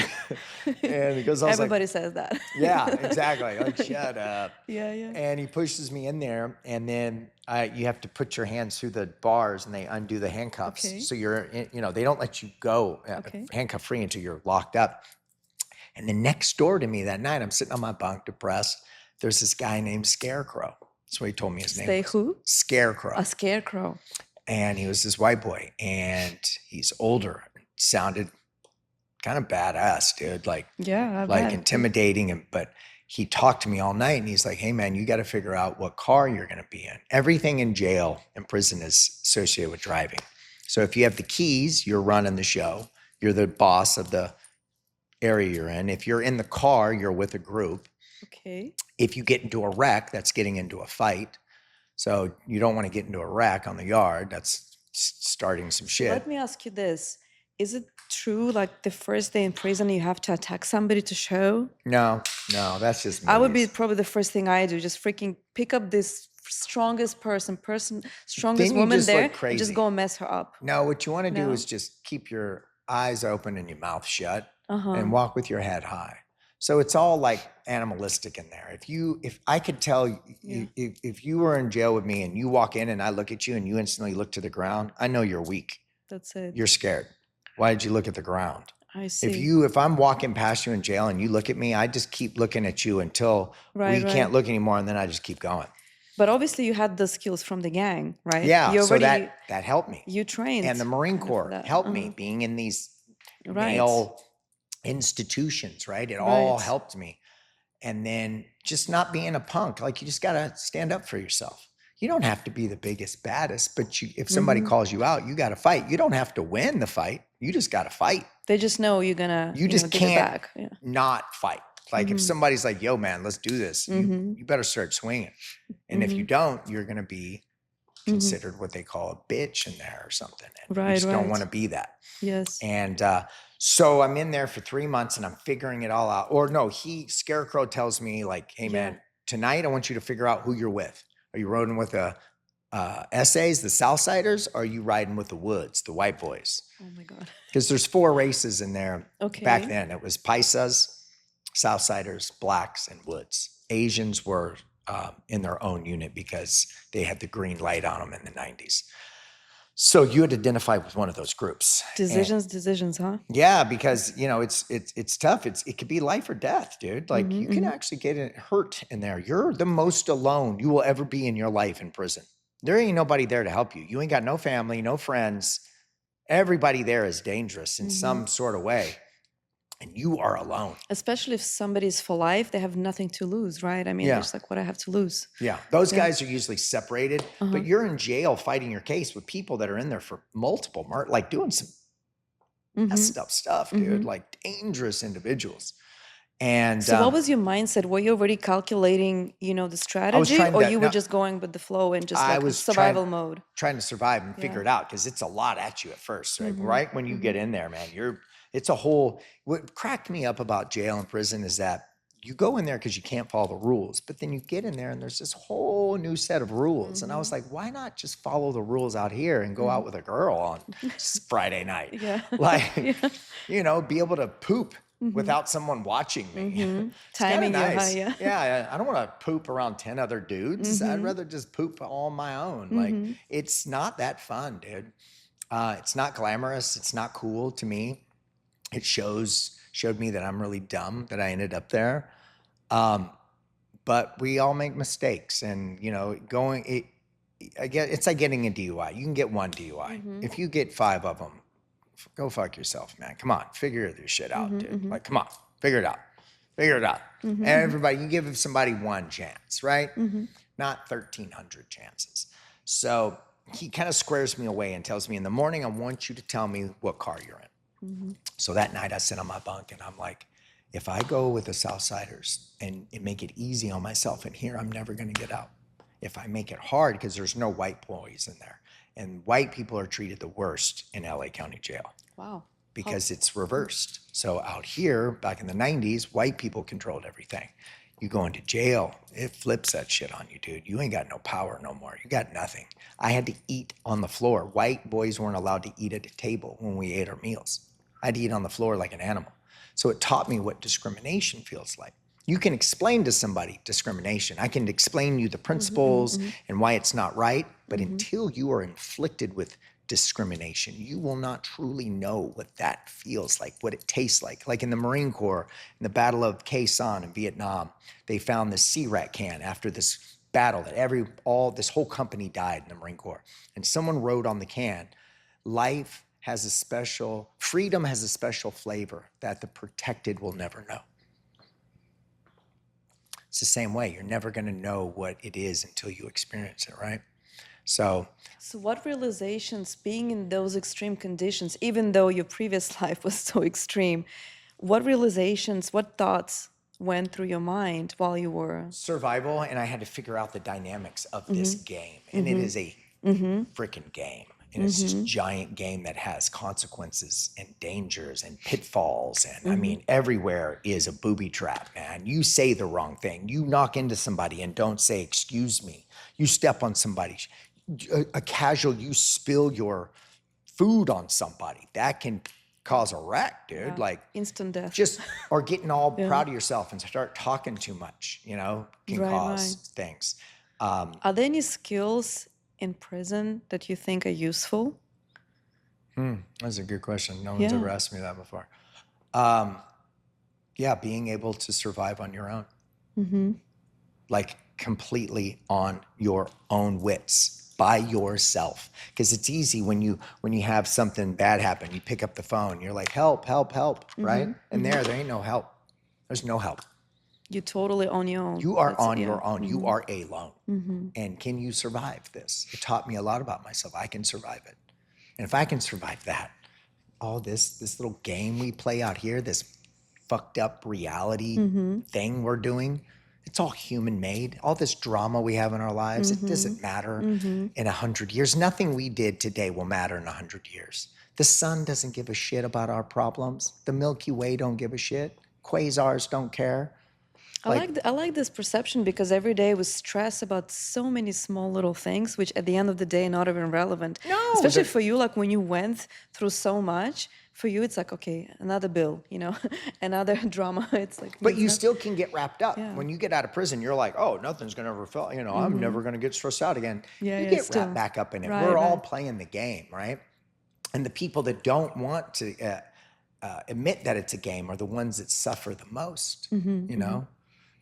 And because I was Everybody like, says that. yeah, exactly. Like, shut up. Yeah, yeah. And he pushes me in there, and then you have to put your hands through the bars, and they undo the handcuffs. Okay. So they don't let you go handcuff free until you're locked up. And then next door to me that night, I'm sitting on my bunk, depressed. There's this guy named Scarecrow. That's what he told me his name Say was. who? Scarecrow. A scarecrow. And he was this white boy, and he's older. Sounded kind of badass, dude. Like Yeah, intimidating. But he talked to me all night, and he's like, "Hey, man, you got to figure out what car you're going to be in. Everything in jail and prison is associated with driving. So if you have the keys, you're running the show. You're the boss of the area you're in. If you're in the car, you're with a group. Okay. If you get into a wreck, that's getting into a fight. So you don't want to get into a wreck on the yard. That's starting some shit." Let me ask you this. Is it true, like the first day in prison, you have to attack somebody to show? No, that's just I would be movies. probably the first thing I do, just freaking pick up this strongest strongest Then you woman just there, look and crazy. just go and mess her up. No, what you want to do No? is just keep your eyes open and your mouth shut Uh-huh. and walk with your head high. So it's all like animalistic in there. If I could tell you, if you were in jail with me and you walk in and I look at you and you instantly look to the ground, I know you're weak. That's it. You're scared. Why did you look at the ground? I see. If I'm walking past you in jail and you look at me, I just keep looking at you until Right. can't look anymore, and then I just keep going. But obviously you had the skills from the gang, right? Yeah, You so already, that helped me. you trained. And the Marine kind of for Corps that. helped me being in these Right. male institutions, right? It all Right. helped me. And then just not being a punk, like you just got to stand up for yourself. You don't have to be the biggest, baddest, but if somebody calls you out, you got to fight. You don't have to win the fight. You just got to fight. They just know you're gonna You just give it can't back. Yeah. not fight. Like if somebody's like, yo, man, let's do this, you better start swinging. And if you don't, you're going to be considered what they call a bitch in there or something. And you Right, just don't right. want to be that. Yes. And so I'm in there for 3 months and I'm figuring it all out. Or no, Scarecrow tells me like, hey man, tonight I want you to figure out who you're with. Are you riding with the essays, the Southsiders? Or are you riding with the Woods, the white boys? Oh my God. Because there's 4 races in there. Okay. Back then it was Paisas, Southsiders, Blacks, and Woods. Asians were in their own unit because they had the green light on them in the 90s. So you had to identify with one of those groups. Decisions, huh? Yeah, because it's tough. It could be life or death, dude. Like you can actually get hurt in there. You're the most alone you will ever be in your life in prison. There ain't nobody there to help you. You ain't got no family, no friends. Everybody there is dangerous in some sort of way. And you are alone. Especially if somebody's for life, they have nothing to lose, right? I mean, Yeah. they're just like, what I have to lose. Yeah. Those guys are usually separated, but you're in jail fighting your case with people that are in there for multiple like doing some messed up stuff, dude, like dangerous individuals. And So what was your mindset? Were you already calculating, the strategy, trying or to- you were no, just going with the flow and just I like was survival mode? trying to survive and figure it out because it's a lot at you at first, right? Right when you get in there, man, it's a whole, what cracked me up about jail and prison is that you go in there because you can't follow the rules, but then you get in there and there's this whole new set of rules. And I was like, why not just follow the rules out here and go out with a girl on Friday night? Yeah. Like, be able to poop without someone watching me. It's kinda Timing you, huh? nice. Yeah. Yeah, I don't want to poop around 10 other dudes. I'd rather just poop on my own. Like, it's not that fun, dude. It's not glamorous. It's not cool to me. It showed me that I'm really dumb that I ended up there. But we all make mistakes, and it's like getting a DUI. You can get one DUI. If you get 5 of them, go fuck yourself, man. Come on, figure this shit out, dude. Like, come on, figure it out. Figure it out. Everybody, you give somebody one chance, right? Not 1,300 chances. So he kind of squares me away and tells me, in the morning, I want you to tell me what car you're in. So that night I sit on my bunk and I'm like, if I go with the Southsiders and make it easy on myself in here, I'm never going to get out. If I make it hard, because there's no white boys in there, and white people are treated the worst in LA County Jail. Wow. Because it's reversed. So out here, back in the 90s, white people controlled everything. You go into jail, it flips that shit on you, dude. You ain't got no power no more. You got nothing. I had to eat on the floor. White boys weren't allowed to eat at a table when we ate our meals. I had to eat on the floor like an animal. So it taught me what discrimination feels like. You can explain to somebody discrimination. I can explain you the principles and why it's not right, but until you are inflicted with discrimination, you will not truly know what that feels like, what it tastes like. Like in the Marine Corps, in the Battle of Khe Sanh in Vietnam, they found this C-Rat can after this battle that this whole company died in the Marine Corps. And someone wrote on the can, freedom has a special flavor that the protected will never know. It's the same way. You're never going to know what it is until you experience it, right? So what realizations, being in those extreme conditions, even though your previous life was so extreme, what realizations, what thoughts went through your mind while you were? Survival, and I had to figure out the dynamics of this game. And it is a freaking game. And it's this giant game that has consequences and dangers and pitfalls. And I mean, everywhere is a booby trap, man. You say the wrong thing. You knock into somebody and don't say, excuse me. You step on somebody. A casual, you spill your food on somebody. That can cause a wreck, dude. Yeah. Like instant death. Or getting all proud of yourself and start talking too much, can cause things. Are there any skills in prison that you think are useful? That's a good question. No one's ever asked me that before. Being able to survive on your own. Like completely on your own wits, by yourself. Because it's easy when you have something bad happen, you pick up the phone, you're like, help, help, help, right? And there ain't no help. There's no help. You're totally on your own. You are on your own. You are alone. And can you survive this? It taught me a lot about myself. I can survive it. And if I can survive that, all this little game we play out here, this fucked up reality thing we're doing, it's all human made. All this drama we have in our lives, it doesn't matter in 100 years. Nothing we did today will matter in 100 years. The sun doesn't give a shit about our problems. The Milky Way don't give a shit. Quasars don't care. I like this perception, because every day we stress about so many small little things, which at the end of the day are not even relevant. No, especially for you, like when you went through so much, for you it's like, okay, another bill, another drama. It's like, but you still can get wrapped up. When you get out of prison, you're like, oh, nothing's gonna ever feel, I'm never gonna get stressed out again. You get wrapped back up in it. We're all playing the game, right? And the people that don't want to admit that it's a game are the ones that suffer the most,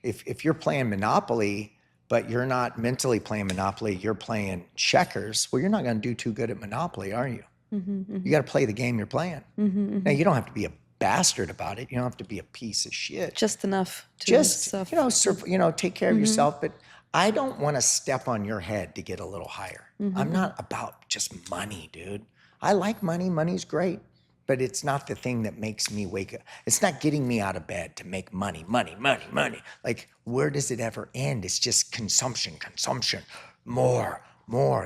If you're playing Monopoly, but you're not mentally playing Monopoly, you're playing checkers, well, you're not going to do too good at Monopoly, are you? You got to play the game you're playing. Now, you don't have to be a bastard about it. You don't have to be a piece of shit. Just enough to suffer. Take care of yourself. But I don't want to step on your head to get a little higher. I'm not about just money, dude. I like money. Money's great. But it's not the thing that makes me wake up. It's not getting me out of bed to make money. Like, where does it ever end? It's just consumption, more.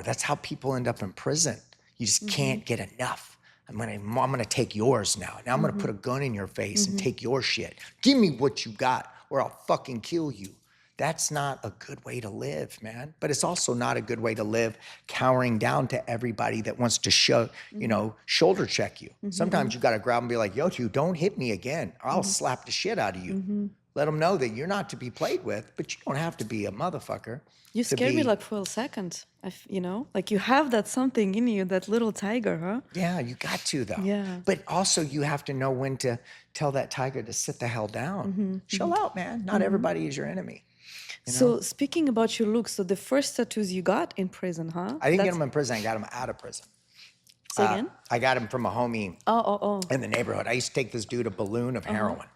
That's how people end up in prison. You just can't get enough. I'm gonna take yours now. Now I'm gonna put a gun in your face and take your shit. Give me what you got, or I'll fucking kill you. That's not a good way to live, man. But it's also not a good way to live cowering down to everybody that wants to shoulder check you. Sometimes you got to grab and be like, yo, don't hit me again, or I'll slap the shit out of you. Let them know that you're not to be played with, but you don't have to be a motherfucker. You scared me like for a second, like you have that something in you, that little tiger, huh? Yeah, you got to though. Yeah. But also you have to know when to tell that tiger to sit the hell down. Chill out, man. Not everybody is your enemy. You know? So speaking about your looks, so the first tattoos you got in prison, huh? I didn't get them in prison. I got them out of prison. Say again? I got them from a homie Oh. in the neighborhood. I used to take this dude a balloon of heroin,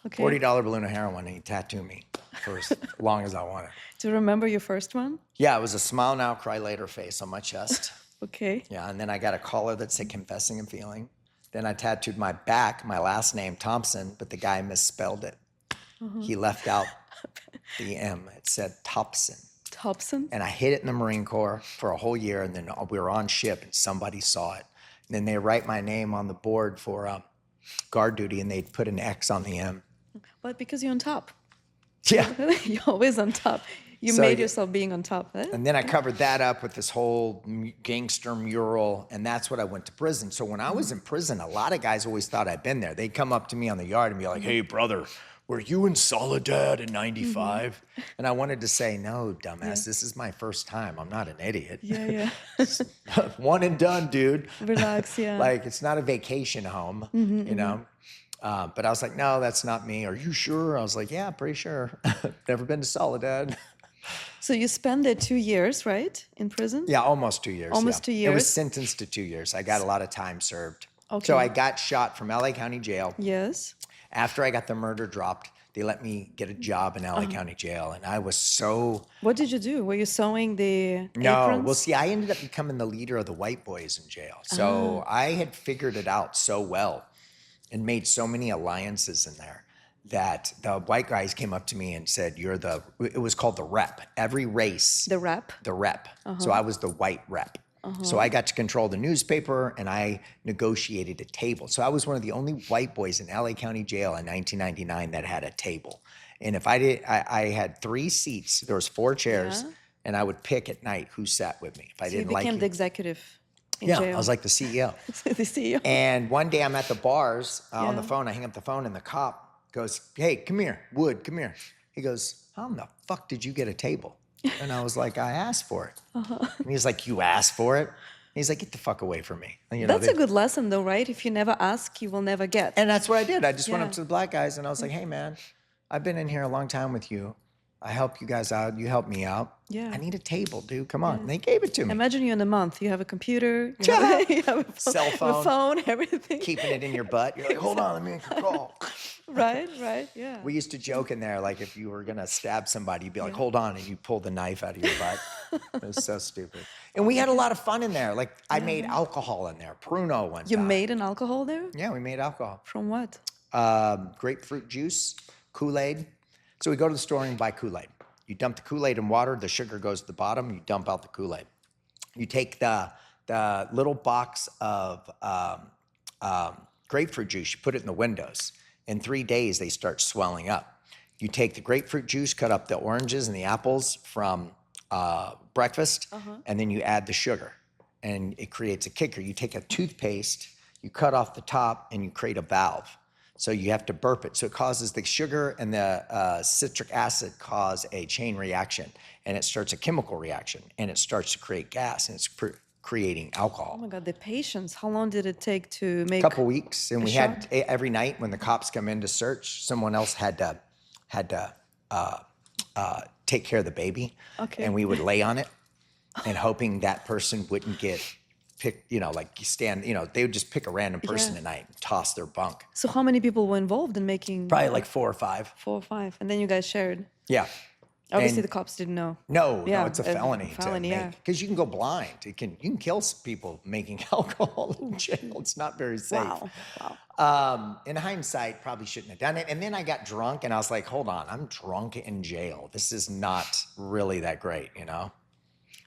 Okay. $40 balloon of heroin, and he tattooed me for as long as I wanted. Do you remember your first one? Yeah, it was a smile now, cry later face on my chest. Okay. Yeah, and then I got a collar that said confessing and feeling. Then I tattooed my back, my last name, Thompson, but the guy misspelled it. He left out the M. It said Thompson. Thompson? And I hid it in the Marine Corps for a whole year, and then we were on ship, and somebody saw it. And then they write my name on the board for guard duty, and they'd put an X on the M. But because you're on top. Yeah. You're always on top. You So, made yeah. yourself being on top, eh? And then I covered that up with this whole gangster mural, and that's what I went to prison. So when I was in prison, a lot of guys always thought I'd been there. They'd come up to me on the yard and be like, "Hey, brother, were you in Soledad in '95?" And I wanted to say, "No, dumbass, this is my first time. I'm not an idiot. Yeah. One and done, dude." Relax, yeah. Like, it's not a vacation home, you know? But I was like, "No, that's not me. Are you sure?" I was like, "Yeah, pretty sure. Never been to Soledad." So you spent there 2 years, right? In prison? Yeah, almost 2 years. Almost 2 It was years? sentenced to 2 years. I got a lot of time served. Okay. So I got shot from LA County Jail. Yes. After I got the murder dropped, they let me get a job in LA County Jail. And I was so... What did you do? Were you sewing the No, aprons? well, see, I ended up becoming the leader of the white boys in jail. So I had figured it out so well and made so many alliances in there that the white guys came up to me and said, it was called the rep. Every race... The rep? The rep. So I was the white rep. So I got to control the newspaper, and I negotiated a table. So I was one of the only white boys in LA County Jail in 1999 that had a table. And if I had 3 seats, there was 4 chairs, and I would pick at night who sat with me. If I So you didn't like became you. the executive in Yeah, jail. I was like the CEO. the CEO. And one day I'm at the bars on the phone. I hang up the phone, and the cop goes, "Hey, come here, Wood, come here." He goes, "How in the fuck did you get a table?" And I was like, "I asked for it." And he's like, "You asked for it?" And he's like, "Get the fuck away from me." And, you know, That's a good lesson, though, right? If you never ask, you will never get. And that's what I did. I just went up Yeah. to the black guys, and I was like, "Hey, man, I've been in here a long time with you. I help you guys out. You help me out. Yeah. I need a table, dude. Come on." And they gave it to me. Imagine you're in a month. You have a computer, you Yeah. have, you have a Cell a phone. phone, everything. Keeping it in your butt. You're like, "Hold on, let me make a call." Right, yeah. We used to joke in there, like if you were gonna stab somebody, you'd be like, "Hold on," and you pull the knife out of your butt. It was so stupid. And we had a lot of fun in there. Like I made alcohol in there, Pruno one You time. made an alcohol there? Yeah, we made alcohol. From what? Grapefruit juice, Kool-Aid. So we go to the store and buy Kool-Aid. You dump the Kool-Aid in water, the sugar goes to the bottom, you dump out the Kool-Aid. You take the little box of grapefruit juice, you put it in the windows. In 3 days, they start swelling up. You take the grapefruit juice, cut up the oranges and the apples from breakfast, and then you add the sugar, and it creates a kicker. You take a toothpaste, you cut off the top, and you create a valve. So you have to burp it. So it causes the sugar and the citric acid cause a chain reaction, and it starts a chemical reaction, and it starts to create gas, and it's creating alcohol. Oh my God, the patience. How long did it take to make? Couple weeks, and we shot? had every night when the cops come in to search, someone else had to take care of the baby, Okay. and we would lay on it, and hoping that person wouldn't get picked. You know, like you stand. You know, they would just pick a random person at night and toss their bunk. So how many people were involved in making? Probably like 4 or 5. 4 or 5, and then you guys shared. Yeah. Obviously, And- the cops didn't know. No, Yeah, it's a felony. felony, yeah. Because you can go blind. You can kill people making alcohol in jail. It's not very safe. Wow. In hindsight, probably shouldn't have done it. And then I got drunk, and I was like, "Hold on, I'm drunk in jail. This is not really that great, you know."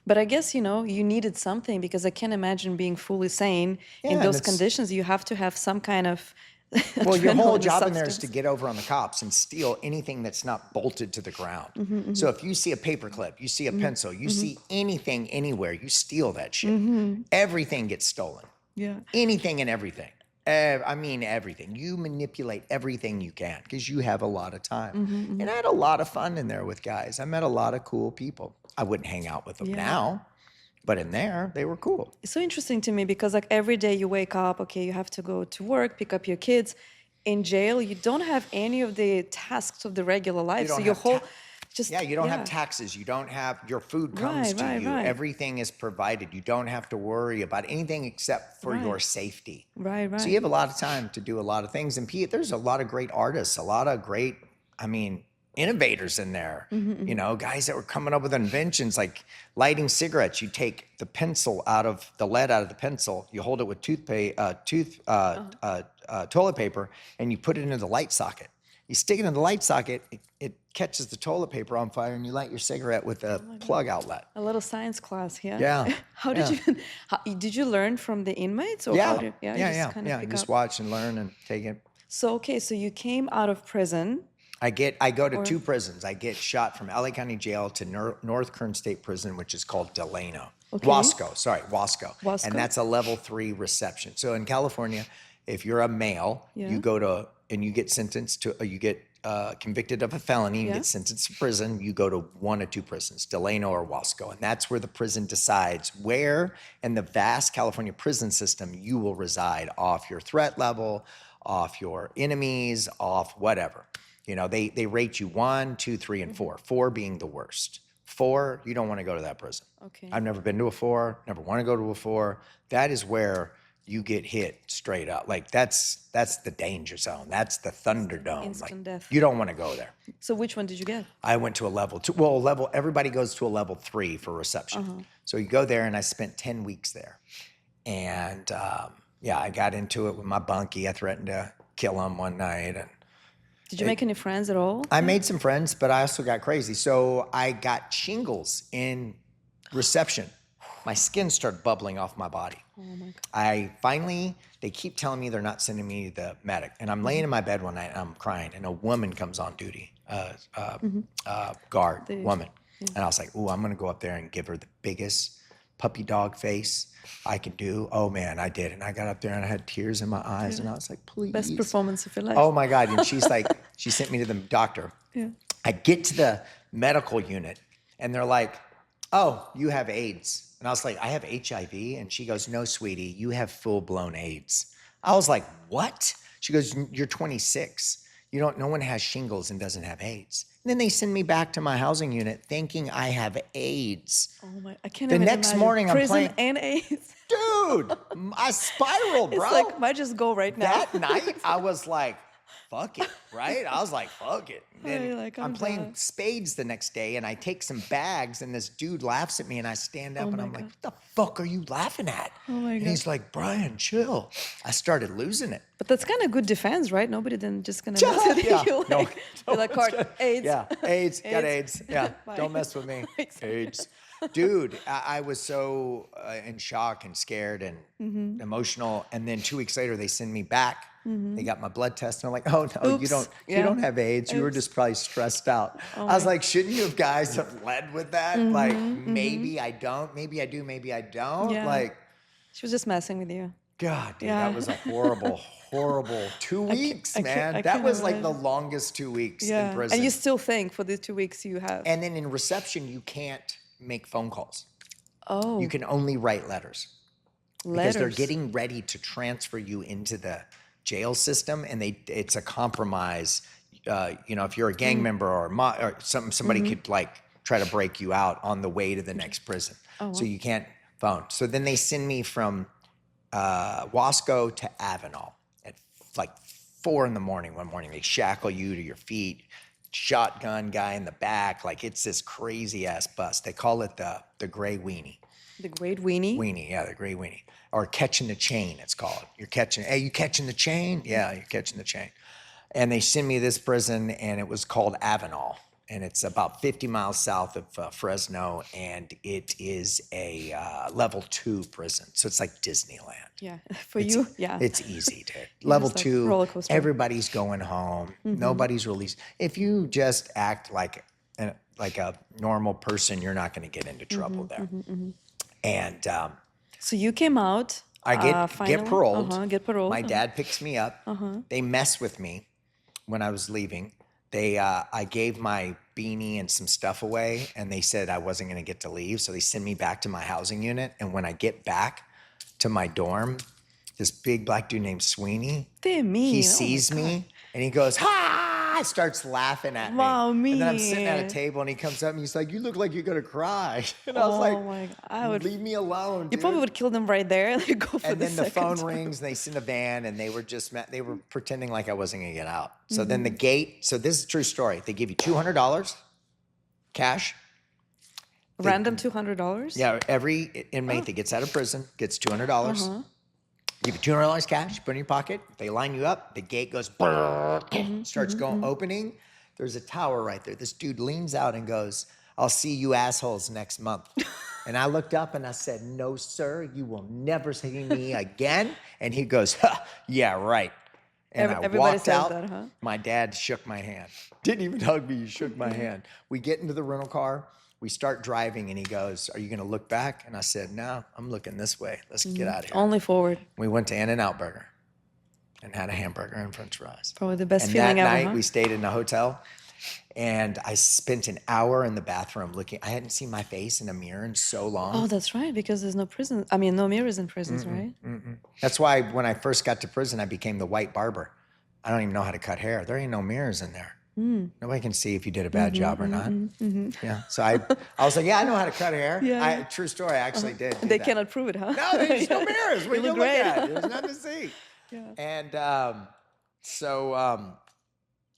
But I guess, you needed something, because I can't imagine being fully sane Yeah, in and those it's- conditions. You have to have some kind of Well, your whole adrenaline job in there is to substance. get over on the cops and steal anything that's not bolted to the ground. So if you see a paperclip, you see a pencil, you see anything anywhere, you steal that shit. Everything gets stolen. Yeah. Anything and everything. I mean, everything. You manipulate everything you can because you have a lot of time. And I had a lot of fun in there with guys. I met a lot of cool people. I wouldn't hang out with them now, but in there, they were cool. It's so interesting to me, because like every day you wake up, okay, you have to go to work, pick up your kids. In jail, you don't have any of the tasks of the regular life. don't So your have whole Just you don't have taxes. You don't have, your food comes to you. Right. Everything is provided. You don't have to worry about anything except for your safety. Right. So you have a lot of time to do a lot of things. And there's a lot of great artists, a lot of great, innovators in there. You know, guys that were coming up with inventions like lighting cigarettes. You take the pencil out of the lead out of the pencil, you hold it with toilet paper, and you put it into the light socket. You stick it in the light socket, it catches the toilet paper on fire, and you light your cigarette with a plug outlet. A little science class, yeah. Yeah. How did you learn from the inmates? Or Yeah. You Just watch and learn and take it. So so you came out of prison. I go to two prisons. I get shot from LA County Jail to North Kern State Prison, which is called Delano. Okay. Wasco. And that's a level 3 reception. So in California, if you're a male, you go to, and you get sentenced to, you get convicted of a felony, you get sentenced to prison, you go to one of two prisons, Delano or Wasco. And that's where the prison decides where in the vast California prison system you will reside, off your threat level, off your enemies, off whatever. You know, they rate you 1, 2, 3, and 4. 4 being the worst. 4, you don't want to go to that prison. Okay. I've never been to a 4, never want to go to a 4. That is where you get hit straight up. Like that's the danger zone. That's the Thunderdome. Instant death. You don't want to go there. So which one did you get? I went to a level 2. Well, everybody goes to a level 3 for reception. So you go there, and I spent 10 weeks there. And I got into it with my bunkie. I threatened to kill him one night. And did you make any friends at all? I made some friends, but I also got crazy. So I got shingles in reception. My skin started bubbling off my body. Oh my God. They keep telling me they're not sending me to the medic. And I'm laying in my bed one night, and I'm crying, and a woman comes on duty, guard woman. And I was like, ooh, I'm gonna go up there and give her the biggest puppy dog face I can do. Oh man, I did. And I got up there, and I had tears in my eyes, and I was like, please. Best performance of your life. Oh my God. And she's like, she sent me to the doctor. Yeah. I get to the medical unit, and they're like, oh, you have AIDS. And I was like, I have HIV? And she goes, no, sweetie, you have full-blown AIDS. I was like, what? She goes, you're 26. No one has shingles and doesn't have AIDS. And then they send me back to my housing unit thinking I have AIDS. Oh my, I can't The even next imagine. morning I'm Prison playing. and AIDS. Dude, I spiraled, bro. It's like, might just go right now. That night, I was like, fuck it, right? I was like, fuck it. Then you're like, I'm I'm playing done. spades the next day, and I take some bags, and this dude laughs at me, and I stand up, and I'm my like, what the fuck are you laughing at? Oh my And God. he's like, Brian, chill. I started losing it. But that's kind of good defense, right? Nobody then just gonna mess with Yeah. you. No, Like, be like, Cart, AIDS. Yeah, AIDS, got AIDS. AIDS. Yeah, Bye. don't mess with me. Exactly. AIDS. Dude, I was so in shock and scared and Mm-hmm. emotional. And then 2 weeks later, they send me back. They got my blood test, and I'm like, oh no, you Oops. don't have AIDS. You were Oops. just probably stressed out. I was like, shouldn't you guys have led with that? Like, maybe I don't, maybe I do, maybe I don't. Yeah. Like, She was just messing with you. God, dude, Yeah. that was a horrible, horrible 2 weeks, man. I That can't was like the imagine. longest 2 weeks Yeah. in prison. And you still think for the 2 weeks you have. And then in reception, you can't make phone calls. Oh, You can only write letters. Because letters. they're getting ready to transfer you into the jail system, and it's a compromise. If you're a gang member or somebody could like try to break you out on the way to the next prison. So you can't phone. So then they send me from Wasco to Avenal at like 4 a.m. one morning. They shackle you to your feet, shotgun guy in the back. Like, it's this crazy ass bus. They call it the gray weenie. The Great Weenie. Weenie, yeah, the gray weenie. Or catching the chain, it's called. You catching the chain? Yeah, you're catching the chain. And they send me this prison, and it was called Avenal. And it's about 50 miles south of Fresno, and it is a level 2 prison. So it's like Disneyland. Yeah, for you, yeah. It's easy to. Level Just like 2, roller coaster. everybody's going home. Nobody's released. If you just act like a normal person, you're not going to get into trouble there. And So you came out. I get finally. paroled. Get paroled. My dad picks me up. They mess with me when I was leaving. I gave my beanie and some stuff away, and they said I wasn't going to get to leave. So they send me back to my housing unit. And when I get back to my dorm, this big black dude named Sweeney, They're mean. he Oh my sees God. me and he goes, ha! starts laughing at me. Wow, And then I'm sitting at a me. table and he comes up and he's like, you look like you're going to cry. And I was Oh like, my God. I would. leave me alone, You dude. probably would kill them right there. Like go for And the then the second phone time. rings and they sit in a van and they were pretending like I wasn't going to get out. So then the gate, so this is a true story. They give you $200 cash. Random $200. Yeah, every inmate that gets out of prison gets $200. Give you $200 cash, put it in your pocket. They line you up. The gate goes, starts going, opening. There's a tower right there. This dude leans out and goes, I'll see you assholes next month. And I looked up and I said, no, sir, you will never see me again. And he goes, yeah, right. And I Everybody walked says out. that, huh? My dad shook my hand. Didn't even hug me, he shook my hand. We get into the rental car. We start driving and he goes, are you going to look back? And I said, no, I'm looking this way. Let's get out of here. Only forward. We went to In-N-Out Burger and had a hamburger and french fries. Probably the best And feeling that ever, night huh? we stayed in a hotel and I spent an hour in the bathroom looking. I hadn't seen my face in a mirror in so long. Oh, that's right, because there's no prison. I mean, no mirrors in prisons, right? That's why when I first got to prison, I became the white barber. I don't even know how to cut hair. There ain't no mirrors in there. Nobody can see if you did a bad job or not. Yeah. So I was like, yeah, I know how to cut hair. Yeah. True story. I actually did. do They that. cannot prove it, huh? No, there's no mirrors. What You you look look great. at? There's nothing to see. Yeah. And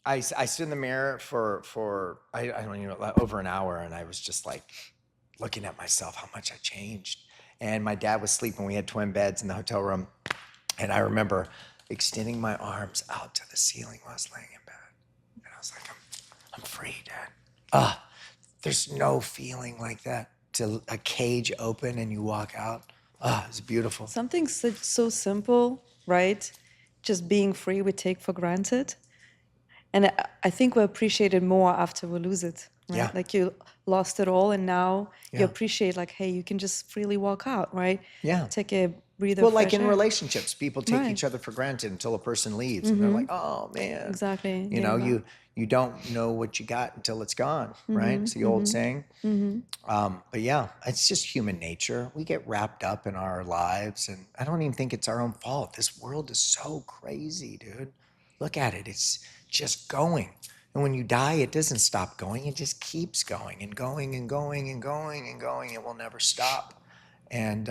I stood in the mirror for I don't even know, over an hour, and I was just like looking at myself, how much I changed. And my dad was sleeping. We had twin beds in the hotel room, and I remember extending my arms out to the ceiling while I was laying in bed, and I was like, I'm free, Dad. There's no feeling like that. To a cage open and you walk out. It's beautiful. Something so simple, right? Just being free, we take for granted. And I think we appreciate it more after we lose it, right? Yeah. Like you lost it all and now you Yeah. appreciate like, hey, you can just freely walk out, right? Yeah. Take a breather. Well, like fresh in air. relationships, people take Right. each other for granted until a person leaves, and they're like, "Oh man." Exactly. You know, you don't know what you got until it's gone, right? It's the old saying. But yeah, it's just human nature. We get wrapped up in our lives, and I don't even think it's our own fault. This world is so crazy, dude. Look at it; it's just going. And when you die, it doesn't stop going. It just keeps going and going and going and going and going. It will never stop. And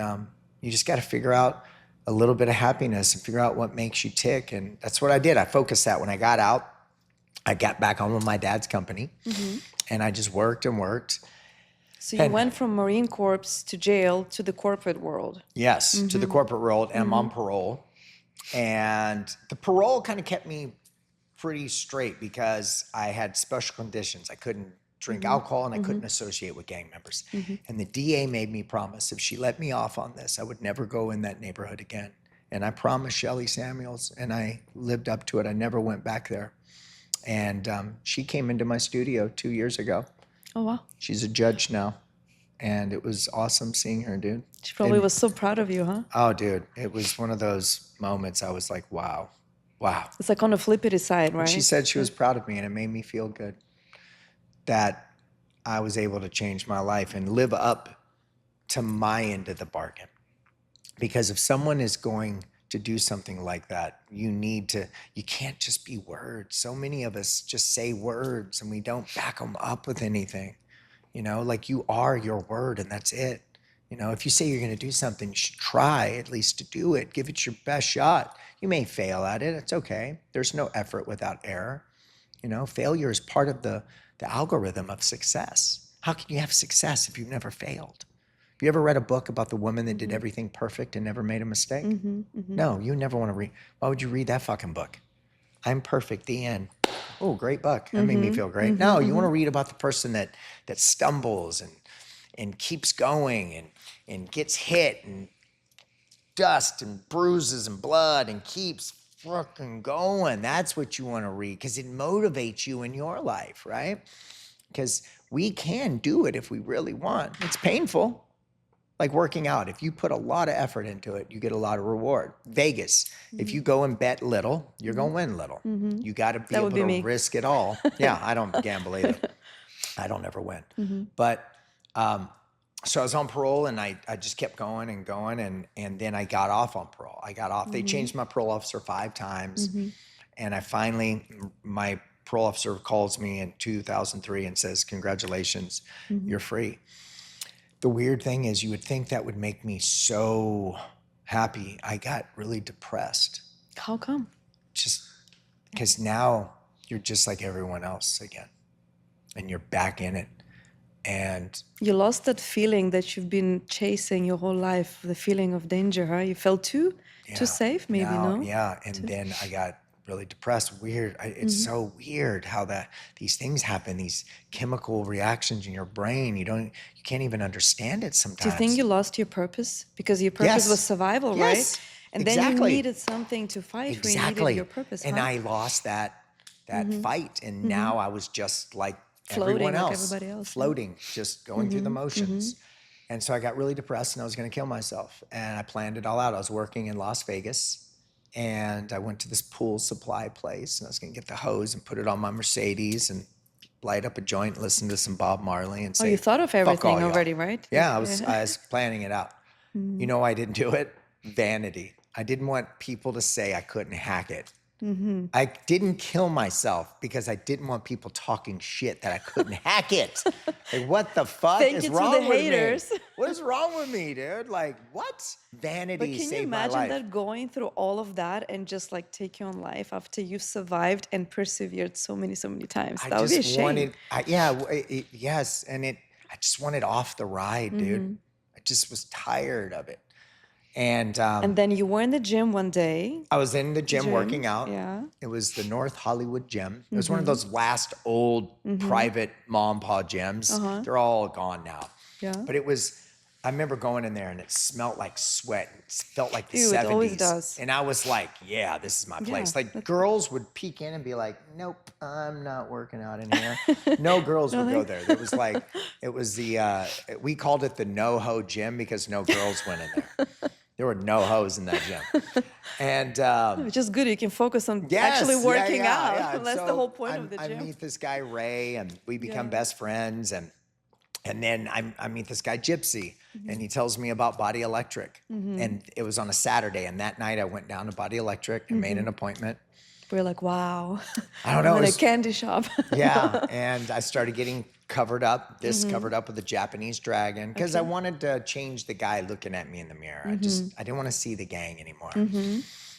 you just got to figure out a little bit of happiness and figure out what makes you tick. And that's what I did. I focused that when I got out. I got back home with my dad's company, and I just worked and worked. So you went from Marine Corps to jail to the corporate world. Yes, to the corporate world, and I'm on parole. And the parole kind of kept me pretty straight because I had special conditions. I couldn't drink alcohol and I couldn't associate with gang members. And the DA made me promise if she let me off on this, I would never go in that neighborhood again. And I promised Shelly Samuels, and I lived up to it. I never went back there. And she came into my studio 2 years ago. Oh, wow. She's a judge now. And it was awesome seeing her, dude. She probably was so proud of you, huh? Oh, dude, it was one of those moments I was like, wow. It's like on the flippity side, right? She said she was proud of me, and it made me feel good that I was able to change my life and live up to my end of the bargain. Because if someone is going to do something like that, you can't just be words. So many of us just say words and we don't back them up with anything. You know, like you are your word and that's it. You know, if you say you're going to do something, you should try at least to do it. Give it your best shot. You may fail at it. It's okay. There's no effort without error. You know, failure is part of the algorithm of success. How can you have success if you've never failed? Have you ever read a book about the woman that did everything perfect and never made a mistake? No, you never want to read. Why would you read that fucking book? I'm perfect, the end. Oh, great book. That made me feel great. No, you want to read about the person that stumbles and keeps going and gets hit and dust and bruises and blood and keeps fucking going. That's what you want to read because it motivates you in your life, right? Because we can do it if we really want. It's painful. Like working out, if you put a lot of effort into it, you get a lot of reward. Vegas, if you go and bet little, you're going to win little. You got to be able to risk it all. Yeah, I don't gamble either. I don't ever win. But so I was on parole and I just kept going and going and then I got off on parole. I got off. They changed my parole officer 5 times. And I finally, my parole officer calls me in 2003 and says, "Congratulations, you're free." The weird thing is, you would think that would make me so happy. I got really depressed. How come? Just because now you're just like everyone else again, and you're back in it. And You lost that feeling that you've been chasing your whole life, the feeling of danger, huh? You felt too safe, maybe, no? Yeah, and then I got really depressed. Weird. It's so weird how these things happen, these chemical reactions in your brain. You can't even understand it sometimes. Do you think you lost your purpose? Because your purpose was survival, right? And then you needed something to fight for. You needed your purpose, and I lost that fight, and now I was just like everyone else, like everybody else, floating, just going through the motions. And so I got really depressed, and I was going to kill myself. And I planned it all out. I was working in Las Vegas, and I went to this pool supply place, and I was going to get the hose and put it on my Mercedes and light up a joint, listen to some Bob Marley, and say, you thought of everything already, right? Yeah, I was planning it out. You know why I didn't do it? Vanity. I didn't want people to say I couldn't hack it. I didn't kill myself because I didn't want people talking shit that I couldn't hack it. Like, what the fuck is wrong with haters. me? What is wrong with me, dude? Like, what? Vanity But can you saved my imagine life. that, going through all of that and just like take your own life after you've survived and persevered so many times? That would be a shame. Yes, and I just wanted off the ride, dude. I just was tired of it. And then you were in the gym one day. I was in the gym working out. Yeah. It was the North Hollywood gym. It was one of those last old private mom and pop gyms. They're all gone now. Yeah. But I remember going in there, and it smelled like sweat. It felt like the 70s. It always does. And I was like, yeah, this is my place. Yeah, like, girls would peek in and be like, nope, I'm not working out in here. No girls would go there. It was like, we called it the no-ho gym because no girls went in there. There were no hoes in that gym. And which is good. You can focus on actually working out. Yeah. That's so the whole point of the gym. I meet this guy, Ray, and we become best friends. And then I meet this guy, Gypsy, and he tells me about Body Electric. And it was on a Saturday. And that night I went down to Body Electric and made an appointment. We're like, wow. I don't know. I'm in a candy shop. Yeah. And I started getting covered up with a Japanese dragon, because I wanted to change the guy looking at me in the mirror. I didn't want to see the gang anymore.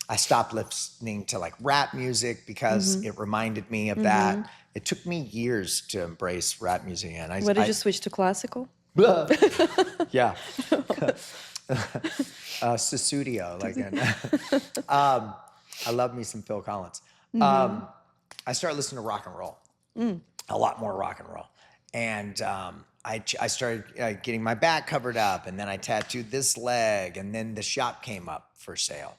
I stopped listening to like rap music because it reminded me of that. It took me years to embrace rap music. And What did you switch to classical? Yeah. Susudio, like I love me some Phil Collins. I started listening to rock and roll, a lot more rock and roll. And I started getting my back covered up, and then I tattooed this leg, and then the shop came up for sale.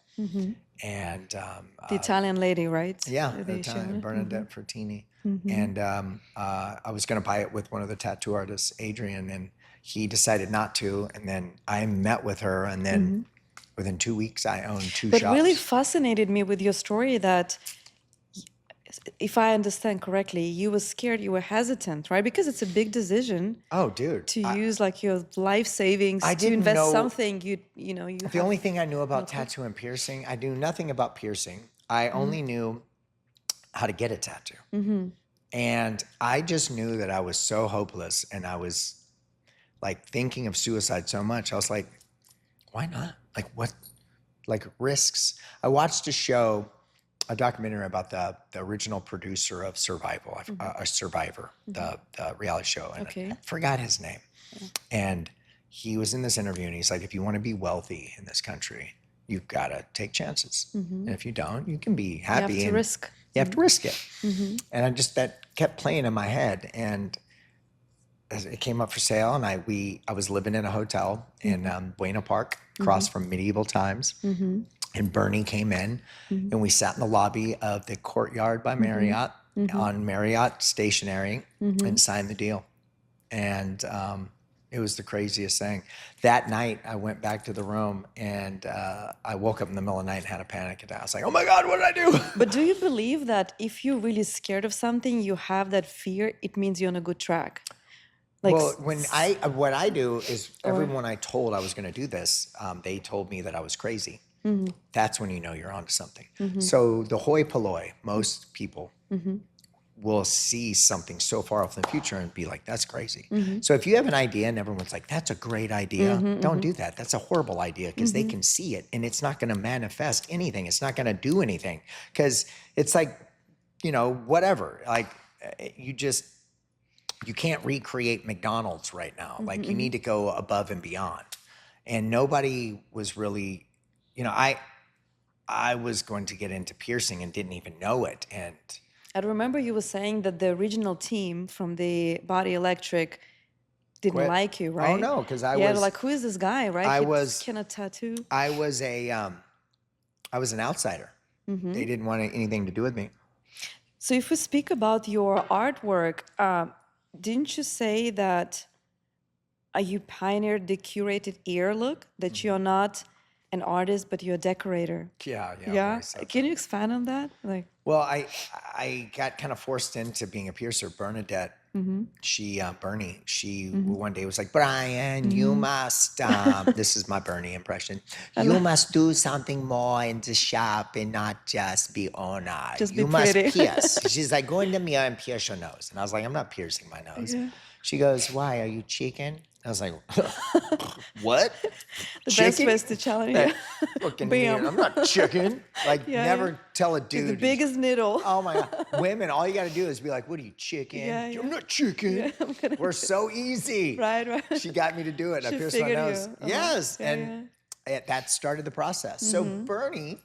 And the Italian lady, right? Yeah, the Italian, Bernadette Fertini. And I was going to buy it with one of the tattoo artists, Adrian, and he decided not to. And then I met with her, and then within 2 weeks, I owned two shops. But really fascinated me with your story that, if I understand correctly, you were scared, you were hesitant, right? Because it's a big decision. Oh, dude. To use like your life savings to invest something you know. The only thing I knew about tattoo and piercing, I knew nothing about piercing. I only knew how to get a tattoo. And I just knew that I was so hopeless, and I was like thinking of suicide so much. I was like, why not? Like, what? Like, risks. I watched a documentary about the original producer of Survival, Survivor, the reality show. And I forgot his name. And he was in this interview, and he's like, if you want to be wealthy in this country, you've got to take chances. And if you don't, you can be happy. You have to risk. You have to risk it. And that kept playing in my head. And it came up for sale, and I was living in a hotel in Buena Park, across from Medieval Times. And Bernie came in, and we sat in the lobby of the Courtyard by Marriott on Marriott stationery and signed the deal. And it was the craziest thing. That night, I went back to the room, and I woke up in the middle of the night and had a panic attack. I was like, oh my God, what did I do? But do you believe that if you're really scared of something, you have that fear, it means you're on a good track? Like, well, what I do is, everyone I told I was going to do this, they told me that I was crazy. That's when you know you're onto something. So the hoi polloi, most people will see something so far off in the future and be like, that's crazy. So if you have an idea and everyone's like, that's a great idea, don't do that. That's a horrible idea, because they can see it and it's not going to manifest anything. It's not going to do anything, because it's like, you know, whatever, like you can't recreate McDonald's right now. Like you need to go above and beyond. And nobody was really, you know, I was going to get into piercing and didn't even know it. And I remember you were saying that the original team from the Body Electric didn't Quit. like you, right? Oh no, because I Yeah, was like, who is this guy, right? I He was- can a tattoo. I was an outsider. They didn't want anything to do with me. So if we speak about your artwork, didn't you say that you pioneered the curated ear look, that you're not an artist, but you're a decorator? Yeah. Yeah. Can you expand on that? Like, Well, I got kind of forced into being a piercer. Bernadette, Bernie, she one day was like, Brian, you must, this is my Bernie impression, you must do something more in the shop and not just be honest. Just be You must pretty." pierce. She's like, go in the mirror and pierce your nose. And I was like, I'm not piercing my nose. She goes, why, are you chicken? I was like, what? the best way is to challenge you. Fucking Bam. weird. I'm not chicken. Like, Yeah, never yeah. tell a The dude. biggest needle. Oh my God. Women, all you got to do is be like, what are you, chicken? Yeah, yeah. I'm not chicken. We're so easy. Right. She got me to do it. I She pierced my figured nose. you. Yes. Yeah, and that started the process. So Bernie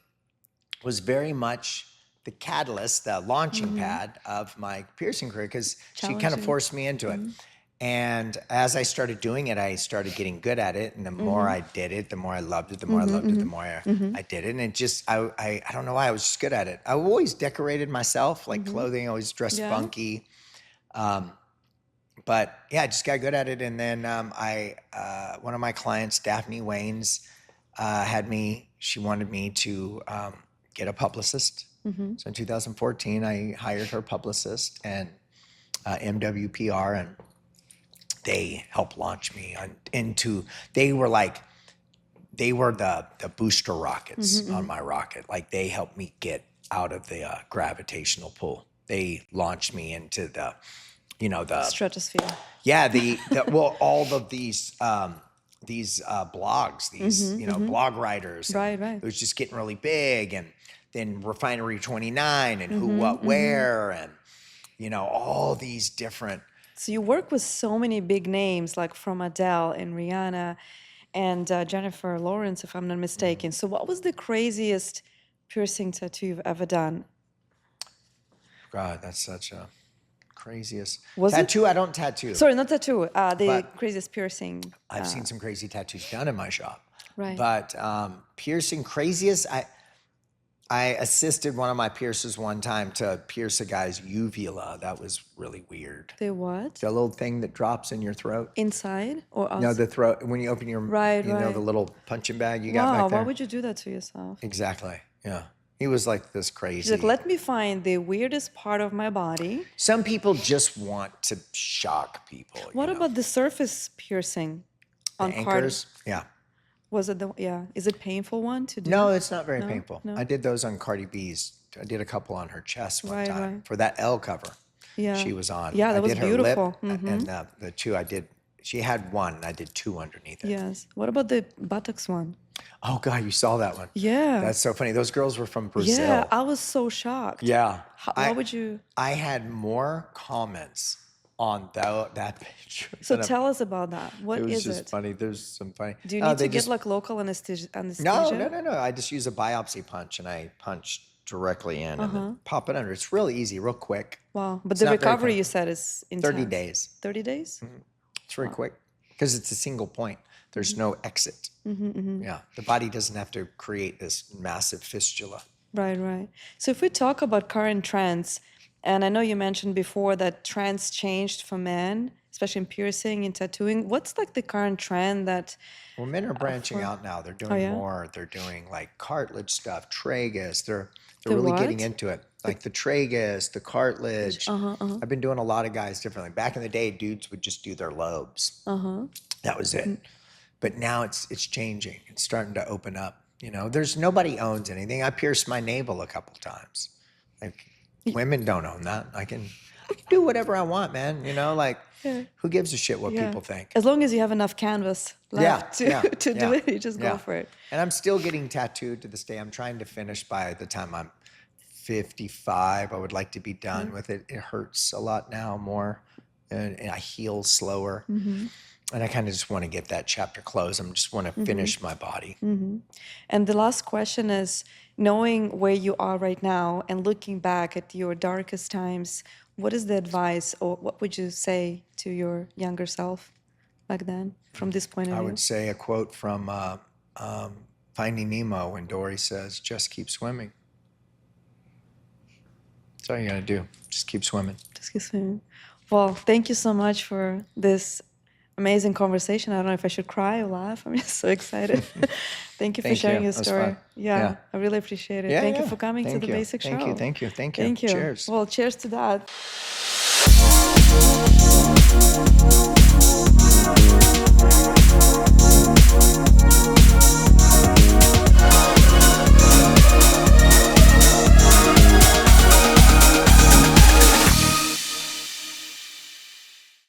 was very much the catalyst, the launching pad of my piercing career, because she kind of Challenging. forced me into it. And as I started doing it, I started getting good at it. And the more I did it, the more I loved it, the more I loved it, the more I did it. And it just, I don't know why, I was just good at it. I always decorated myself, like clothing, I always dressed funky. But yeah, I just got good at it. And then one of my clients, Daphne Waynes, she wanted me to get a publicist. So in 2014, I hired her publicist and MWPR, and they helped launch me into, they were the booster rockets on my rocket. Like, they helped me get out of the gravitational pull. They launched me into the Stratosphere. yeah, well, all of these blogs, blog writers. and Right. It was just getting really big, and then Refinery 29 and Who, What, Where, and all these different. So you work with so many big names, like from Adele and Rihanna and Jennifer Lawrence, if I'm not mistaken. So what was the craziest piercing tattoo you've ever done? God, that's such a craziest Was it? tattoo. I don't tattoo. Sorry, not tattoo. The But- craziest piercing. I've seen some crazy tattoos done in my shop. Right. But piercing craziest, I assisted one of my piercers one time to pierce a guy's uvula. That was really weird. The what? The little thing that drops in your throat. Inside or outside? No, the throat, when you open your, Right, the right. little punching bag you got Wow, back there. why would you do that to yourself? Exactly, yeah. He was like this crazy. She's like, let me find the weirdest part of my body. Some people just want to shock people. What about the surface piercing on anchors? Yeah. Was it is it painful one to do? No, it's not very painful. No? I did those on Cardi B's. I did a couple on her chest one Right, time right. for that L cover Yeah. she was on. Yeah, that I was did her beautiful. Mm-hmm. lip, and the two I did. She had one, and I did two underneath it. Yes. What about the buttocks one? Oh God, you saw that one? Yeah. That's so funny. Those girls were from Brazil. Yeah, I was so shocked. Yeah. How would you? I had more comments on that picture. So than tell us about that. What it was is just it? funny. There's some funny. Do you Oh, need they to get just- like local anesthesia? No. I just use a biopsy punch, and I punch directly in and then pop it under. It's real easy, real quick. Wow. But It's the not very recovery painful. you said is intense. 30 days. 30 days? It's very quick because it's a single point. There's no exit. Yeah, the body doesn't have to create this massive fistula. Right. So if we talk about current trends, and I know you mentioned before that trends changed for men, especially in piercing and tattooing. What's like the current trend that? Well, men are branching out now. They're doing yeah? more. They're doing like cartilage stuff, tragus. They're The really what? getting into it. Like the tragus, the cartilage. I've been doing a lot of guys differently. Back in the day, dudes would just do their lobes. That was it. But now it's changing. It's starting to open up. There's nobody owns anything. I pierced my navel a couple times. Like, Women don't own that. I can do whatever I want, man. You know, like, who gives a shit what people think? As long as you have enough canvas left to do it, you just go for it. And I'm still getting tattooed to this day. I'm trying to finish by the time I'm 55. I would like to be done with it. It hurts a lot now more, and I heal slower. And I kind of just want to get that chapter closed. I just want to finish my body. And the last question is, knowing where you are right now and looking back at your darkest times, what is the advice, or what would you say to your younger self back then from this point of view? I would say a quote from Finding Nemo when Dory says, just keep swimming. That's all you got to do. Just keep swimming. Just keep swimming. Well, thank you so much for this amazing conversation. I don't know if I should cry or laugh. I'm just so excited. Thank you for sharing your story. Yeah, I really appreciate it. Thank you for coming to the Basic Show. Thank you. Thank you. Cheers. Well, cheers to that.